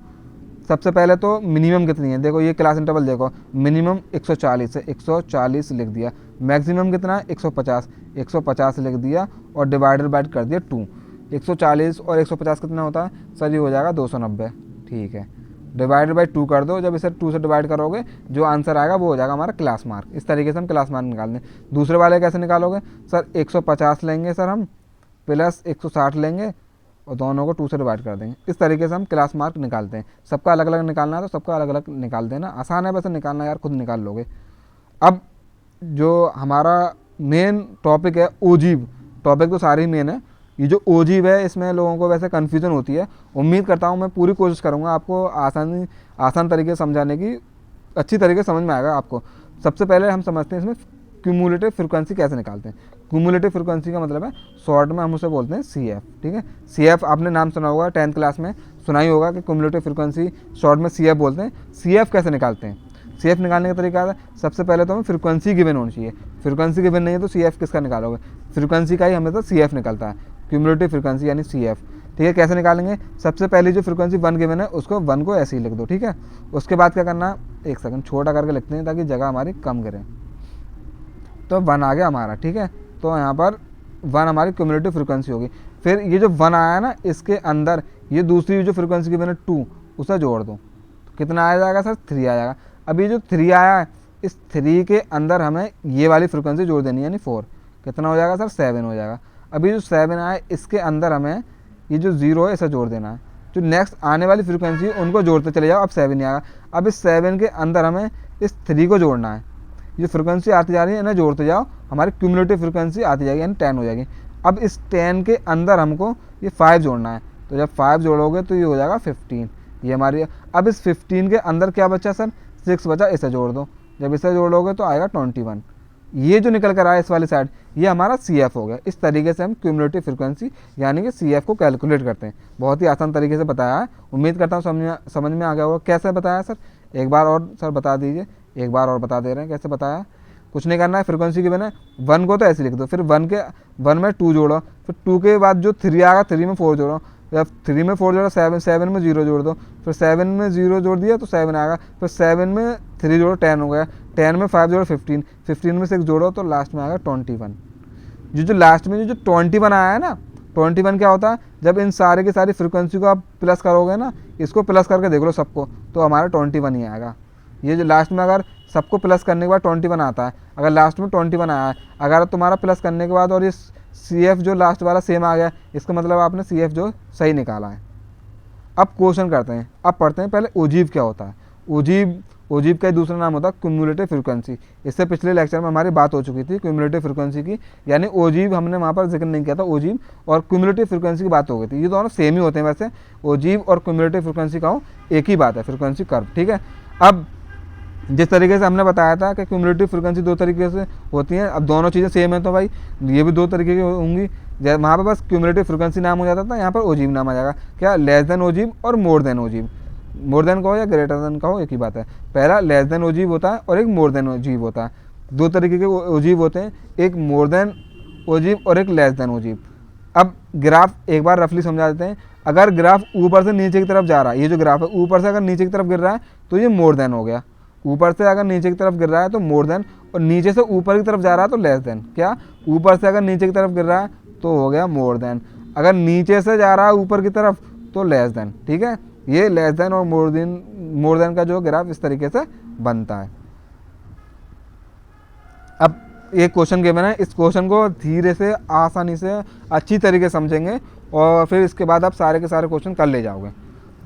सबसे पहले तो मिनिमम कितनी है देखो, ये क्लास इंटरवल देखो, मिनिमम 140 है, 140 लिख दिया। मैक्सिमम कितना है? 150 लिख दिया, और डिवाइडेड बाय कर दिया 2। 140 और 150 कितना होता है सर? ये हो जाएगा 290। ठीक है, डिवाइडेड बाई 2 कर दो, जब इसे 2 से डिवाइड करोगे जो आंसर आएगा वो हो जाएगा हमारा क्लास मार्क। इस तरीके से हम क्लास मार्क निकाल दें। दूसरे वाले कैसे निकालोगे सर, 150 लेंगे सर हम, प्लस 160 लेंगे और दोनों को 2 से डिवाइड कर देंगे। इस तरीके से हम क्लास मार्क निकालते हैं। सबका अलग अलग निकालना है तो सबका अलग अलग निकाल देना, आसान है वैसे निकालना यार, खुद निकाल लोगे। अब जो हमारा मेन टॉपिक है ओजीव, टॉपिक तो सारे ही मेन है, ये जो ओजीव है इसमें लोगों को वैसे कन्फ्यूज़न होती है। उम्मीद करता हूँ मैं पूरी कोशिश करूँगा आपको आसान तरीके से समझाने की, अच्छी तरीके से समझ में आएगा आपको। सबसे पहले हम समझते हैं इसमें क्यूमुलेटिव फ्रीक्वेंसी कैसे निकालते हैं। क्यूमुलेटिव फ्रीक्वेंसी का मतलब है शॉर्ट में हम उसे बोलते हैं CF, ठीक है। CF आपने नाम सुना होगा, 10th क्लास में सुना ही होगा कि क्यूमुलेटिव फ्रीक्वेंसी शॉर्ट में CF बोलते हैं। CF कैसे निकालते हैं, CF निकालने का तरीका है, सबसे पहले तो हमें फ्रीक्वेंसी गिवन होनी चाहिए। फ्रीक्वेंसी गिवन नहीं है तो CF किसका निकालोगे, फ्रीक्वेंसी का ही हमें तो CF निकलता है, क्यूमुलेटिव फ्रीक्वेंसी यानी CF, ठीक है। कैसे निकालेंगे, सबसे पहले जो फ्रीक्वेंसी 1 गिवन है उसको 1 को ऐसे ही लिख दो, ठीक है। उसके बाद क्या करना, एक सेकंड छोटा करके लिखते हैं ताकि जगह हमारी कम गिरे। तो 1 आ गया हमारा, ठीक है। तो यहाँ पर 1 हमारी क्यूमुलेटिव फ्रीक्वेंसी होगी। फिर ये जो 1 आया ना, इसके अंदर ये दूसरी जो फ्रीक्वेंसी गिवन है 2, उसे जोड़ दो, तो कितना आ जाएगा सर, 3 आ जाएगा। अब ये जो 3 आया है, इस 3 के अंदर हमें ये वाली फ्रीक्वेंसी जोड़ देनी है यानी 4, कितना हो जाएगा सर, 7 हो जाएगा। अभी जो 7 आया है इसके अंदर हमें ये जो 0 है इसे जोड़ देना है। जो नेक्स्ट आने वाली फ्रीक्वेंसी है उनको जोड़ते चले जाओ, अब 7 ही आएगा। अब इस 7 के अंदर हमें इस 3 को जोड़ना है। ये फ्रीक्वेंसी आती जा रही है इन्हें जोड़ते जाओ, हमारी क्यूमुलेटिव फ्रीक्वेंसी आती जाएगी यानी 10 हो जाएगी। अब इस 10 के अंदर हमको ये 5 जोड़ना है, तो जब 5 जोड़ोगे तो ये हो जाएगा 15, ये हमारी। अब इस 15 के अंदर क्या बचा सर, 6 बचा, इसे जोड़ दो, जब इसे जोड़ोगे तो आएगा 21। ये जो निकल कर आया इस वाली साइड, ये हमारा CF हो गया। इस तरीके से हम क्यूमुलेटिव फ्रीक्वेंसी यानी कि CF को कैलकुलेट करते हैं। बहुत ही आसान तरीके से बताया है, उम्मीद करता हूँ समझ में आ गया होगा। कैसे बताया सर, एक बार और सर बता दीजिए, एक बार और बता दे रहे हैं कैसे बताया। कुछ नहीं करना है, फ्रीक्वेंसी की बने 1 को तो ऐसे लिख दो, फिर 1 में 2 जोड़ो, फिर 2 के बाद जो 3 आएगा 3 में 4 जोड़ो, जब 3 में 4 जोड़ो 7 में 0 जोड़ दो, फिर 7 में 0 जोड़ दिया तो 7 आएगा, फिर 7 में 3 जोड़ो 10 हो गया, 10 में 5 जोड़ो 15, 15 में 6 जोड़ो तो लास्ट में आएगा 21। जो लास्ट में जो 21 आया है ना, 21 क्या होता है, जब इन सारे की सारी फ्रीक्वेंसी को आप प्लस करोगे ना, इसको प्लस करके देख लो सबको, तो हमारा 21 ही आएगा। ये जो लास्ट में अगर सबको प्लस करने के बाद 21 आता है, अगर लास्ट में 21 आया है, अगर तुम्हारा प्लस करने के बाद और ये CF जो लास्ट वाला सेम आ गया, इसका मतलब आपने CF जो सही निकाला है। अब क्वेश्चन करते हैं, अब पढ़ते हैं पहले ओजीव क्या होता है। ओजीव का दूसरा नाम होता है क्यूमुलेटिव फ्रीक्वेंसी। इससे पिछले लेक्चर में हमारी बात हो चुकी थी क्यूमुलेटिव फ्रीक्वेंसी की, यानी ओजीव हमने वहाँ पर जिक्र नहीं किया था, ओजीव और क्यूमुलेटिव फ्रीक्वेंसी की बात हो गई थी। ये दोनों सेम ही होते हैं वैसे, ओजीव और क्यूमुलेटिव फ्रीक्वेंसी का हो एक ही बात है, फ्रीक्वेंसी कर्व, ठीक है। अब जिस तरीके से हमने बताया था कि क्यूमुलेटिव फ्रीक्वेंसी 2 तरीके से होती हैं, अब दोनों चीज़ें सेम है तो भाई ये भी 2 तरीके की होंगी। वहाँ पर बस क्यूमुलेटिव फ्रीक्वेंसी नाम हो जाता था, यहाँ पर ओजीव नाम आ जाएगा। क्या, लेस देन ओजीव और मोर देन ओजीव। मोर देन कहो या ग्रेटर देन कहो एक ही बात है। पहला लेस देन ओजीव होता है और एक मोर देन ओजीव होता है। 2 तरीके के ओजीव होते हैं, एक मोर देन ओजीव और एक लेस देन ओजीव। अब ग्राफ एक बार रफली समझा देते हैं। अगर ग्राफ ऊपर से नीचे की तरफ जा रहा है, ये जो ग्राफ है ऊपर से अगर नीचे की तरफ गिर रहा है तो ये मोर देन हो गया। ऊपर से अगर नीचे की तरफ गिर रहा है तो मोर देन, और नीचे से ऊपर की तरफ जा रहा है तो लेस देन। क्या, ऊपर से अगर नीचे की तरफ गिर रहा है तो हो गया मोर देन, अगर नीचे से जा रहा है ऊपर की तरफ तो लेस देन, ठीक है। ये लेस देन और मोर देन का जो ग्राफ इस तरीके से बनता है। अब एक क्वेश्चन गिवन है, इस क्वेश्चन को धीरे से आसानी से अच्छी तरीके से समझेंगे और फिर इसके बाद आप सारे के सारे क्वेश्चन कर ले जाओगे।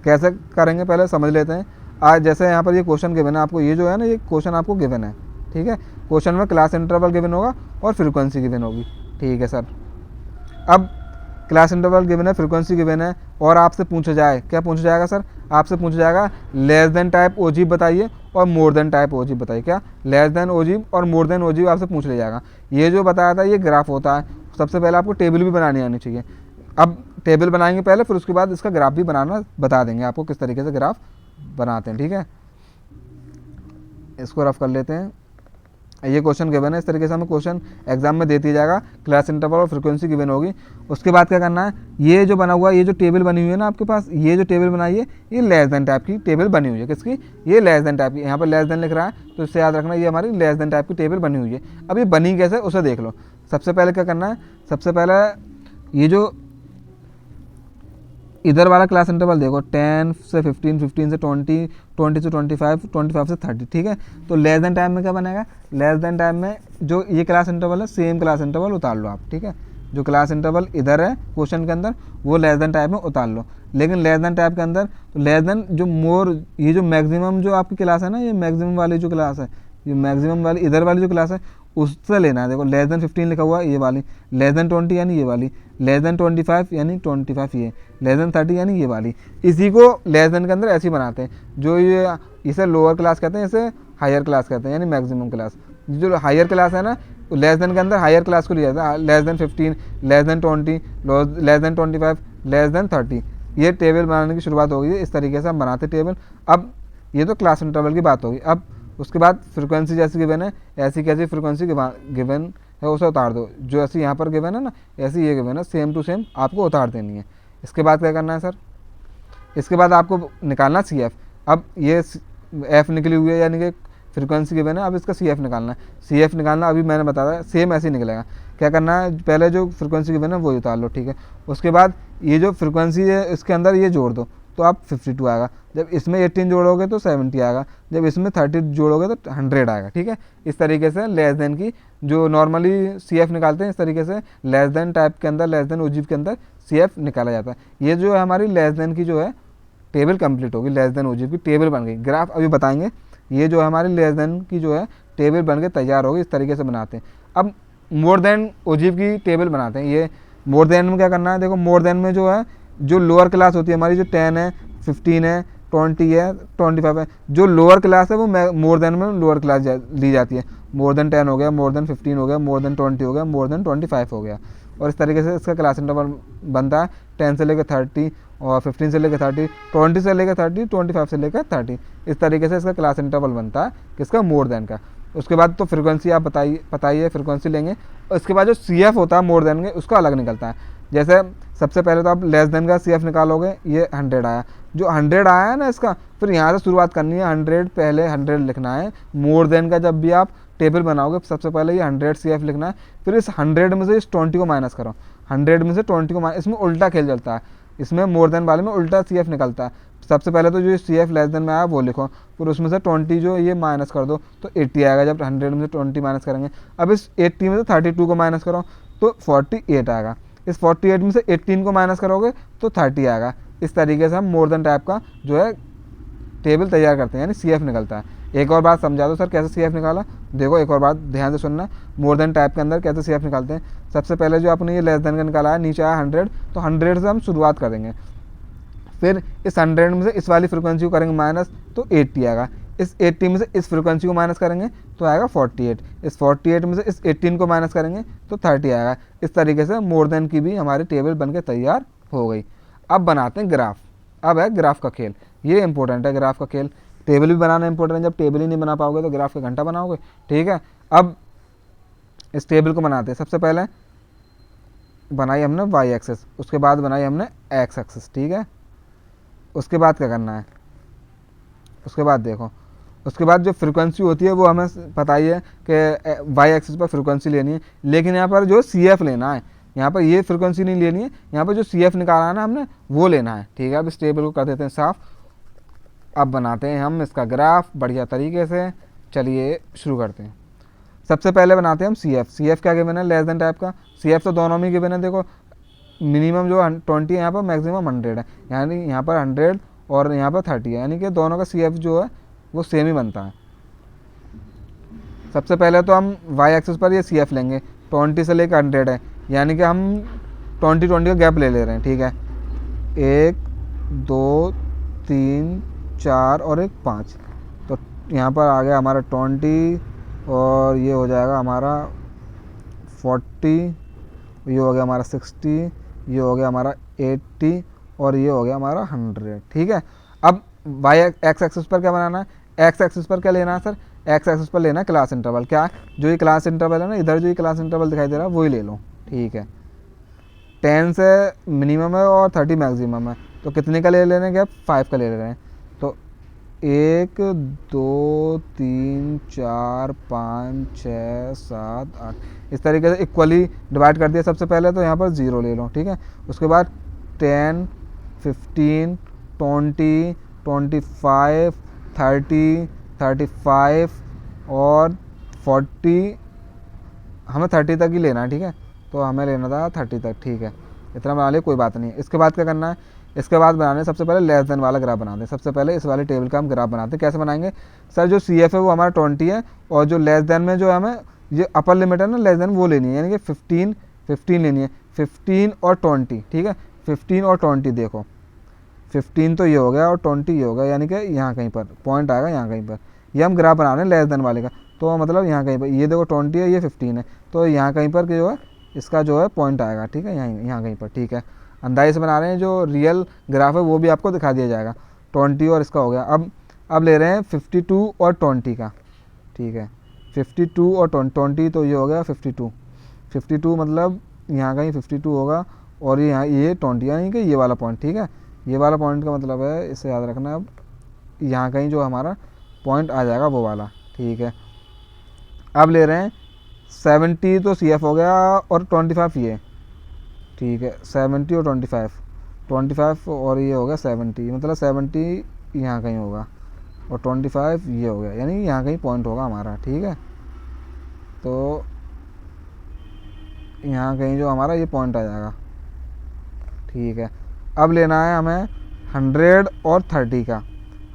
कैसे करेंगे पहले समझ लेते हैं। आज जैसे यहाँ पर ये क्वेश्चन गिवन है आपको, ये जो है ना ये क्वेश्चन आपको गिवन है, ठीक है। क्वेश्चन में क्लास इंटरवल गिवन होगा और फ्रीक्वेंसी गिवन होगी, ठीक है सर। अब क्लास इंटरवल गिवन है, फ्रीक्वेंसी गिवन है और आपसे पूछा जाए, क्या पूछा जाएगा सर, आपसे पूछा जाएगा लेस देन टाइप ओजीव बताइए और मोर देन टाइप ओजीव बताइए। क्या, लेस देन ओजीव और मोर देन ओजीव आपसे पूछ लिया जाएगा। ये जो बताया था ये ग्राफ होता है। सबसे पहले आपको टेबल भी बनानी आनी चाहिए। अब टेबल बनाएंगे पहले, फिर उसके बाद इसका ग्राफ भी बनाना बता देंगे आपको किस तरीके से ग्राफ बनाते हैं, ठीक है। इसको रफ कर लेते हैं। ये क्वेश्चन गिवन है, इस तरीके से हमें क्वेश्चन एग्जाम में दे दिया जाएगा। क्लास इंटरवल और फ्रीक्वेंसी गिवन होगी। उसके बाद क्या करना है, ये जो बना हुआ है, ये जो टेबल बनी हुई है ना आपके पास, ये जो टेबल बनाई है ये लेस देन टाइप की टेबल बनी हुई है। किसकी, ये लेस देन टाइप की। यहाँ पर लेस देन लिख रहा है तो इससे याद रखना ये हमारी लेस देन टाइप की टेबल बनी हुई है। अब ये बनी कैसे उसे देख लो। सबसे पहले क्या करना है, सबसे पहले ये जो इधर वाला क्लास इंटरवल देखो 10 से 15, 15 से 20, 20 से 25, 25 से 30, ठीक है। तो लेस देन टाइम में क्या बनेगा, लेस देन टाइम में जो ये क्लास इंटरवल है सेम क्लास इंटरवल उतार लो आप, ठीक है। जो क्लास इंटरवल इधर है क्वेश्चन के अंदर वो लेस देन टाइप में उतार लो, लेकिन लेस देन टाइप के अंदर तो लेस देन जो मोर, ये जो मैक्सिमम जो आपकी क्लास है ना, ये मैक्सिमम वाली जो क्लास है, ये मैक्सिमम वाली इधर वाली जो क्लास है उससे लेना है। देखो लेस देन 15 लिखा हुआ है ये वाली, लेस देन 20 यानी ये वाली, लेस देन 25 यानी 25 ये, लेस देन 30 यानी ये वाली। इसी को लेस देन के अंदर ऐसे ही बनाते हैं। जो ये इसे लोअर क्लास कहते हैं, इसे हायर क्लास कहते हैं, यानी मैक्सिमम क्लास। जो हायर क्लास है ना, लेस देन के अंदर हायर क्लास को लिया जाता है, less then 15, less than 20, less than 25, less than 30। ये टेबल बनाने की शुरुआत हो गई है, इस तरीके से हम बनाते टेबल। अब ये तो क्लास इंटरवल की बात होगी। अब उसके बाद फ्रिक्वेंसी जैसी गिवन है, ऐसी कैसी फ्रिक्वेंसी गिवन है उसे उतार दो। जो ऐसी यहाँ पर गिवन है ना, ऐसी ये गिवन है, सेम टू सेम आपको उतार देनी है। इसके बाद क्या करना है सर, इसके बाद आपको निकालना सी एफ। अब ये एफ निकली हुई है, यानी कि फ्रिक्वेंसी गिवन है, अब इसका सी एफ निकालना है। सी एफ निकालना अभी मैंने बताया सेम ऐसे ही निकलेगा। क्या करना है, पहले जो फ्रिक्वेंसी गिवन है वो उतार लो, ठीक है। उसके बाद ये जो फ्रिक्वेंसी है इसके अंदर ये जोड़ दो, तो आप 52 आएगा। जब इसमें 18 जोड़ोगे तो 70 आएगा, जब इसमें 30 जोड़ोगे तो 100 आएगा, ठीक है। इस तरीके से लेस देन की जो नॉर्मली सी एफ निकालते हैं, इस तरीके से लेस देन टाइप के अंदर, लेस देन ओजीव के अंदर सी एफ निकाला जाता है। ये जो है हमारी लेस देन की जो है टेबल कंप्लीट होगी, लेस देन ओजीव की टेबल बन गई। ग्राफ अभी बताएंगे। ये जो है हमारी लेस देन की जो है टेबल बन के तैयार होगी, इस तरीके से बनाते हैं। अब मोर देन ओजीव की टेबल बनाते हैं। ये मोर देन में क्या करना है, देखो मोर देन में जो है जो लोअर क्लास होती है हमारी, जो 10 है, 15 है, 20 है, 25 है, जो लोअर क्लास है वो मोर देन में लोअर क्लास ली जाती है। मोर देन 10 हो गया, मोर देन 15 हो गया, मोर देन 20 हो गया, मोर देन 25 हो गया। और इस तरीके से इसका क्लास इंटरवल बनता है 10 से लेकर 30, और 15 से लेकर 30, 20 से लेकर 30, 25 से लेकर 30। इस तरीके से इसका क्लास इंटरवल बनता है किसका, मोर देन का। उसके बाद तो फ्रिक्वेंसी आप बताइए फ्रिक्वेंसी लेंगे। उसके बाद जो सी एफ होता है मोर देन के, उसका अलग निकलता है। जैसे सबसे पहले तो आप लेस देन का सी एफ निकालोगे, ये 100 आया। जो 100 आया है ना इसका, फिर यहाँ से शुरुआत करनी है 100, पहले 100 लिखना है। मोर देन का जब भी आप टेबल बनाओगे सबसे पहले ये 100 सी एफ लिखना है। फिर इस 100 में से इस 20 को माइनस करो, 100 में से 20 को माइनस, इसमें उल्टा खेल चलता है, इसमें मोर देन वाले में उल्टा सी एफ निकलता है। सबसे पहले तो जो सी एफ लेस देन में आया वो लिखो, फिर उसमें से 20 जो ये माइनस कर दो तो 80 आएगा। जब 100 में से 20 माइनस करेंगे, अब इस 80 में से 32 को माइनस करो तो 48 आएगा। इस 48 में से 18 को माइनस करोगे तो 30 आएगा। इस तरीके से हम मोर देन टाइप का जो है टेबल तैयार करते हैं, यानी सी एफ निकलता है। एक और बात समझा दो सर कैसे सी एफ निकाला। देखो एक और बात ध्यान से सुनना, मोर देन टाइप के अंदर कैसे सी एफ निकालते हैं। सबसे पहले जो आपने ये लेस देन का निकाला है, नीचे आया 100, तो 100 से हम शुरुआत करेंगे। फिर इस 100 में से इस वाली फ्रिक्वेंसी को करेंगे माइनस तो 80 आएगा। इस 80 में से इस फ्रिक्वेंसी को माइनस करेंगे तो आएगा 48। इस 48 में से इस 18 को माइनस करेंगे तो 30 आएगा। इस तरीके से मोर देन की भी हमारी टेबल बनके तैयार हो गई। अब बनाते हैं ग्राफ। अब है ग्राफ का खेल, ये इंपॉर्टेंट है ग्राफ का खेल। टेबल भी बनाना इंपॉर्टेंट है, जब टेबल ही नहीं बना पाओगे तो ग्राफ का घंटा बनाओगे, ठीक है। अब इस टेबल को बनाते हैं। सबसे पहले बनाई हमने वाई एक्सेस, उसके बाद बनाई हमने एक्स एक्सेस, ठीक है। उसके बाद क्या करना है, उसके बाद देखो, उसके बाद जो फ्रिक्वेंसी होती है वो हमें पता ही है कि वाई एक्सिस पर फ्रिक्वेंसी लेनी है, लेकिन यहाँ पर जो सी एफ लेना है, यहाँ पर ये फ्रिक्वेंसी नहीं लेनी है, यहाँ पर जो सी एफ निकाला है ना हमने वो लेना है, ठीक है। अब इस टेबल को कर देते हैं साफ। अब बनाते हैं हम इसका ग्राफ बढ़िया तरीके से। चलिए शुरू करते हैं। सबसे पहले बनाते हैं हम सी एफ। सी एफ क्या गिवन है, लेस देन टाइप का। सी एफ तो दोनों में गिवन है। देखो मिनिमम जो 20 है यहाँ पर, मैक्सिमम 100 है, यानी यहाँ पर 100 और यहाँ पर 30 है, यानी कि दोनों का सी एफ जो है वो सेम ही बनता है। सबसे पहले तो हम वाई एक्सिस पर ये सी एफ लेंगे, 20 से लेकर 100 है, यानी कि हम 20 का गैप ले रहे हैं, ठीक है। 1 2 3 4 और एक 5, तो यहाँ पर आ गया हमारा 20 और ये हो जाएगा हमारा 40, ये हो गया हमारा 60, ये हो गया हमारा 80 और ये हो गया हमारा 100, ठीक है। अब वाई एक्स एक्सिस पर क्या बनाना है, एक्स एक्सिस पर क्या लेना है सर, एक्स एक्सिस पर लेना है क्लास इंटरवल। क्या जो ये क्लास इंटरवल है ना, इधर जो ये क्लास इंटरवल दिखाई दे रहा है वही ले लो, ठीक है। 10 से मिनिमम है और 30 मैक्सिमम है, तो कितने का ले लेने गैप, 5 का ले ले रहे हैं। तो 1 2 3 4 5 6 7 8 इस तरीके से इक्वली डिवाइड कर दिया। सबसे पहले तो यहाँ पर 0 ले लो, ठीक है। उसके बाद 10 15, 20, 25, 30, 35 और 40, हमें 30 तक ही लेना है, ठीक है। तो हमें लेना था 30 तक, ठीक है, इतना बना लिया, कोई बात नहीं है। इसके बाद क्या करना है, इसके बाद बनाने सबसे पहले लेस देन वाला ग्राफ बनाते हैं। सबसे पहले इस वाले टेबल का हम ग्राफ बनाते हैं। कैसे बनाएंगे सर, जो सी एफ है वो हमारा 20 है, और जो लेस देन में जो हमें ये अपर लिमिट है ना लेस देन, वो लेनी है, यानी कि 15 लेनी है। 15 और 20, ठीक है, 15 और 20 देखो, 15 तो ये हो गया और 20 ये हो गया, यानी कि यहाँ कहीं पर पॉइंट आएगा, यहाँ कहीं पर। ये हम ग्राफ बना रहे हैं लेस देन वाले का, तो मतलब यहाँ कहीं पर, ये देखो 20 है, ये 15 है, तो यहाँ कहीं पर जो है इसका जो है पॉइंट आएगा, ठीक है, यहाँ कहीं पर, ठीक है। अंदाजे से बना रहे हैं, जो रियल ग्राफ है वो भी आपको दिखा दिया जाएगा। 20 और इसका हो गया। अब ले रहे हैं 52 और 20 का, ठीक है, 52 और 20, तो ये हो गया 52 मतलब यहाँ कहीं 52 होगा, और ये 20, यानी कि ये वाला पॉइंट, ठीक है, ये वाला पॉइंट का मतलब है, इसे याद रखना। अब यहाँ कहीं जो हमारा पॉइंट आ जाएगा वो वाला, ठीक है। अब ले रहे हैं 70, तो सी एफ हो गया, और 25 ये, ठीक है, 70 और 25 और ये हो गया 70, मतलब 70 यहाँ कहीं होगा, और 25 ये हो गया, यानी यहाँ कहीं पॉइंट होगा हमारा, ठीक है। तो यहाँ कहीं जो हमारा ये पॉइंट आ जाएगा, ठीक है। अब लेना है हमें 100 और 30 का।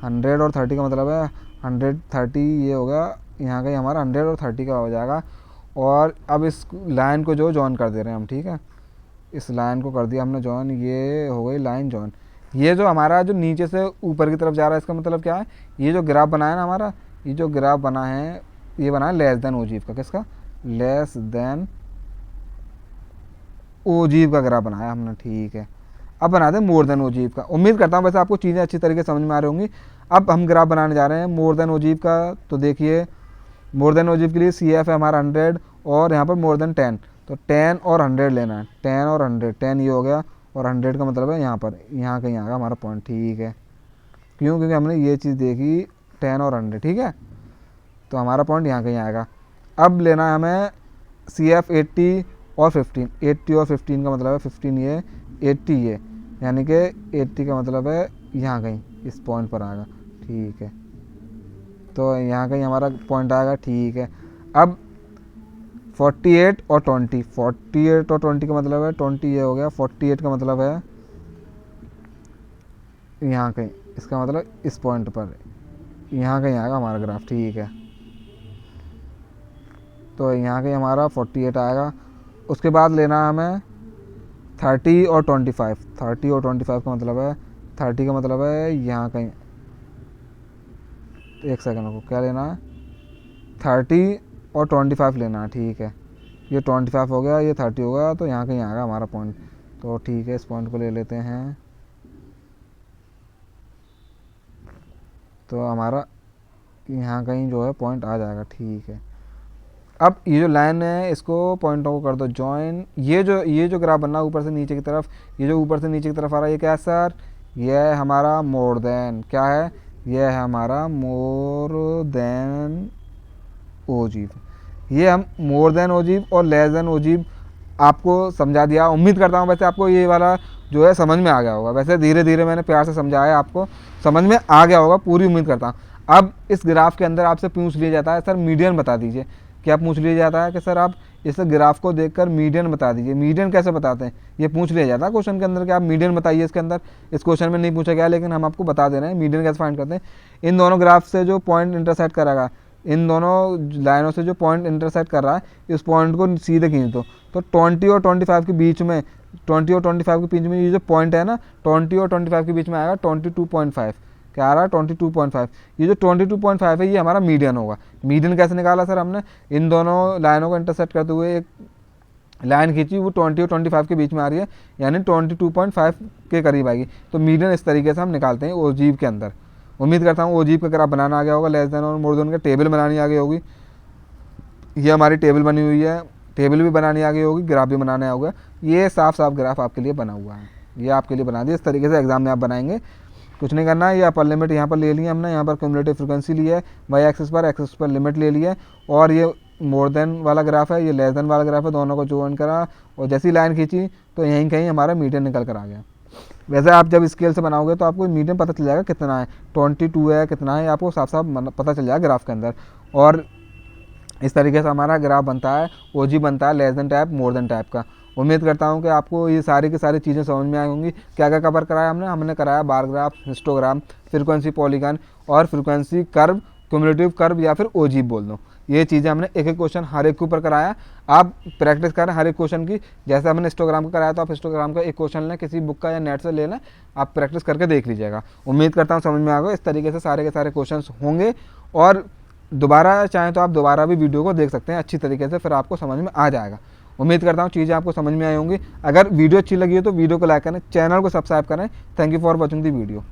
100 और 30 का मतलब है 130, ये हो गया, यहाँ कहीं हमारा 100 और 30 का हो जाएगा। और अब इस लाइन को जो जॉइन कर दे रहे हैं हम, ठीक है, इस लाइन को कर दिया हमने जॉइन, ये हो गई लाइन जॉइन। ये जो हमारा जो नीचे से ऊपर की तरफ जा रहा है, इसका मतलब क्या है, ये जो ग्राफ बना है ना हमारा, ये जो ग्राफ बना है, ये बना है लेस देन ओजीव का। किसका? लेस देन ओजीव का ग्राफ बनाया हमने, ठीक है। अब बना दें मोर देन ओजीव का। उम्मीद करता हूँ वैसे आपको चीज़ें अच्छी तरीके से समझ में आ रही होंगी। अब हम ग्राफ बनाने जा रहे हैं मोर देन ओजीव का। तो देखिए, मोर देन ओजीव के लिए सी एफ है हमारा 100, और यहाँ पर मोर देन 10, तो 10 और 100 लेना है। 10 और 100, 10 ये हो गया, और 100 का मतलब है यहाँ पर, यहाँ कहीं आएगा हमारा पॉइंट, ठीक है। क्यों? क्योंकि हमने ये चीज़ देखी 10 और 100, ठीक है, तो हमारा पॉइंट यहाँ कहीं आएगा। अब लेना है हमें सी एफ 80 और 15। 80 और 15 का मतलब है 15 ये, 80 ये, यानी कि 80 का मतलब है यहाँ कहीं इस पॉइंट पर आएगा, ठीक है। तो यहाँ कहीं हमारा पॉइंट आएगा, ठीक है। अब 48 और 20, 48 और 20 का मतलब है 20 ये हो गया, 48 का मतलब है यहाँ कहीं, इसका मतलब इस पॉइंट पर यहाँ कहीं आएगा हमारा ग्राफ, ठीक है। तो यहाँ कहीं हमारा 48 आएगा। उसके बाद लेना है हमें 30 और 25। 30 और 25 का मतलब है, 30 का मतलब है यहाँ कहीं, एक सेकंड को, क्या लेना है, 30 और 25 लेना है, ठीक है। ये 25 हो गया, ये 30 हो गया, तो यहाँ कहीं आएगा हमारा पॉइंट, तो ठीक है, इस पॉइंट को ले लेते हैं। तो हमारा यहाँ कहीं जो है पॉइंट आ जाएगा, ठीक है। अब ये जो लाइन है इसको पॉइंटों को कर दो जॉइन। ये जो ग्राफ बनना ऊपर से नीचे की तरफ, ये जो ऊपर से नीचे की तरफ आ रहा है, ये क्या है सर, ये है हमारा मोर देन, क्या है, ये है हमारा मोर देन ओजीव। ये हम मोर देन ओजीव और लेस देन ओजीव आपको समझा दिया। उम्मीद करता हूँ वैसे आपको ये वाला जो है समझ में आ गया होगा। वैसे धीरे धीरे मैंने प्यार से समझाया, आपको समझ में आ गया होगा, पूरी उम्मीद करता हूँ। अब इस ग्राफ के अंदर आपसे पूछ लिया जाता है सर मीडियन बता दीजिए। क्या पूछ लिया जाता है कि सर आप इस ग्राफ को देखकर मीडियन बता दीजिए। मीडियन कैसे बताते हैं, ये पूछ लिया जाता है क्वेश्चन के अंदर कि आप मीडियन बताइए। इसके अंदर इस क्वेश्चन में नहीं पूछा गया, लेकिन हम आपको बता दे रहे हैं मीडियन कैसे फाइंड करते हैं। इन दोनों ग्राफ से जो पॉइंट इंटरसेक्ट करेगा, इन दोनों लाइनों से जो पॉइंट इंटरसेक्ट कर रहा है, इस पॉइंट को सीधे खींच दो। तो 20 और 25 के बीच में, 20 और 25 के बीच में ये जो पॉइंट है ना, 20 और 25 के बीच में आएगा 22.5। क्या आ रहा है, 22.5। ये जो 22.5 है ये हमारा मीडियन होगा। मीडियन कैसे निकाला सर हमने, इन दोनों लाइनों को इंटरसेक्ट करते हुए एक लाइन खींची, वो 20 और 25 के बीच में आ रही है, यानी 22.5 के करीब आएगी। तो मीडियन इस तरीके से हम निकालते हैं ओजीव के अंदर। उम्मीद करता हूँ ओजीव का ग्राफ बनाना आ गया होगा। लेस देन और मोर देन का टेबल बनानी आ गई होगी। ये हमारी टेबल बनी हुई है, टेबल भी बनानी आ गई होगी, ग्राफ भी बनाना होगा। ये साफ साफ ग्राफ आपके लिए बना हुआ है, ये आपके लिए बना दिया। इस तरीके से एग्जाम में आप बनाएंगे, कुछ नहीं करना है। ये अपर लिमिट यहाँ पर ले ली है हमने, यहाँ पर क्यूमुलेटिव फ्रीक्वेंसी ली है, वाई एक्सिस पर लिमिट ले ली है। और ये मोर देन वाला ग्राफ है, ये लेस देन वाला ग्राफ है, दोनों को ज्वाइन करा और जैसी लाइन खींची तो यहीं कहीं हमारा मीडियन निकल कर आ गया। वैसे आप जब स्केल से बनाओगे तो आपको मीडियम पता चल जाएगा कितना है, 22 है कितना है, आपको साफ साफ पता चल जाएगा ग्राफ के अंदर। और इस तरीके से हमारा ग्राफ बनता है, ओजी बनता है less than type more than type का। उम्मीद करता हूँ कि आपको ये सारी की सारी चीज़ें समझ में आई होंगी। क्या क्या कवर कराया हमने कराया bar graph, histogram, frequency polygon और फ्रीक्वेंसी कर्व, क्यूमुलेटिव कर्व या फिर ओजी बोल दो। ये चीज़ें हमने एक एक क्वेश्चन हर एक के ऊपर कराया। आप प्रैक्टिस करें हर एक क्वेश्चन की। जैसे हमने हिस्टोग्राम का कराया तो आप हिस्टोग्राम का एक क्वेश्चन लें, किसी बुक का या नेट से ले लें, आप प्रैक्टिस करके देख लीजिएगा। उम्मीद करता हूँ समझ में आ गया। इस तरीके से सारे के सारे क्वेश्चन होंगे और दोबारा चाहें तो आप दोबारा भी वीडियो को देख सकते हैं अच्छी तरीके से, फिर आपको समझ में आ जाएगा। उम्मीद करता हूँ चीज़ें आपको समझ में आई होंगी। अगर वीडियो अच्छी लगी हो तो वीडियो को लाइक करें, चैनल को सब्सक्राइब करें। Thank you for watching the video.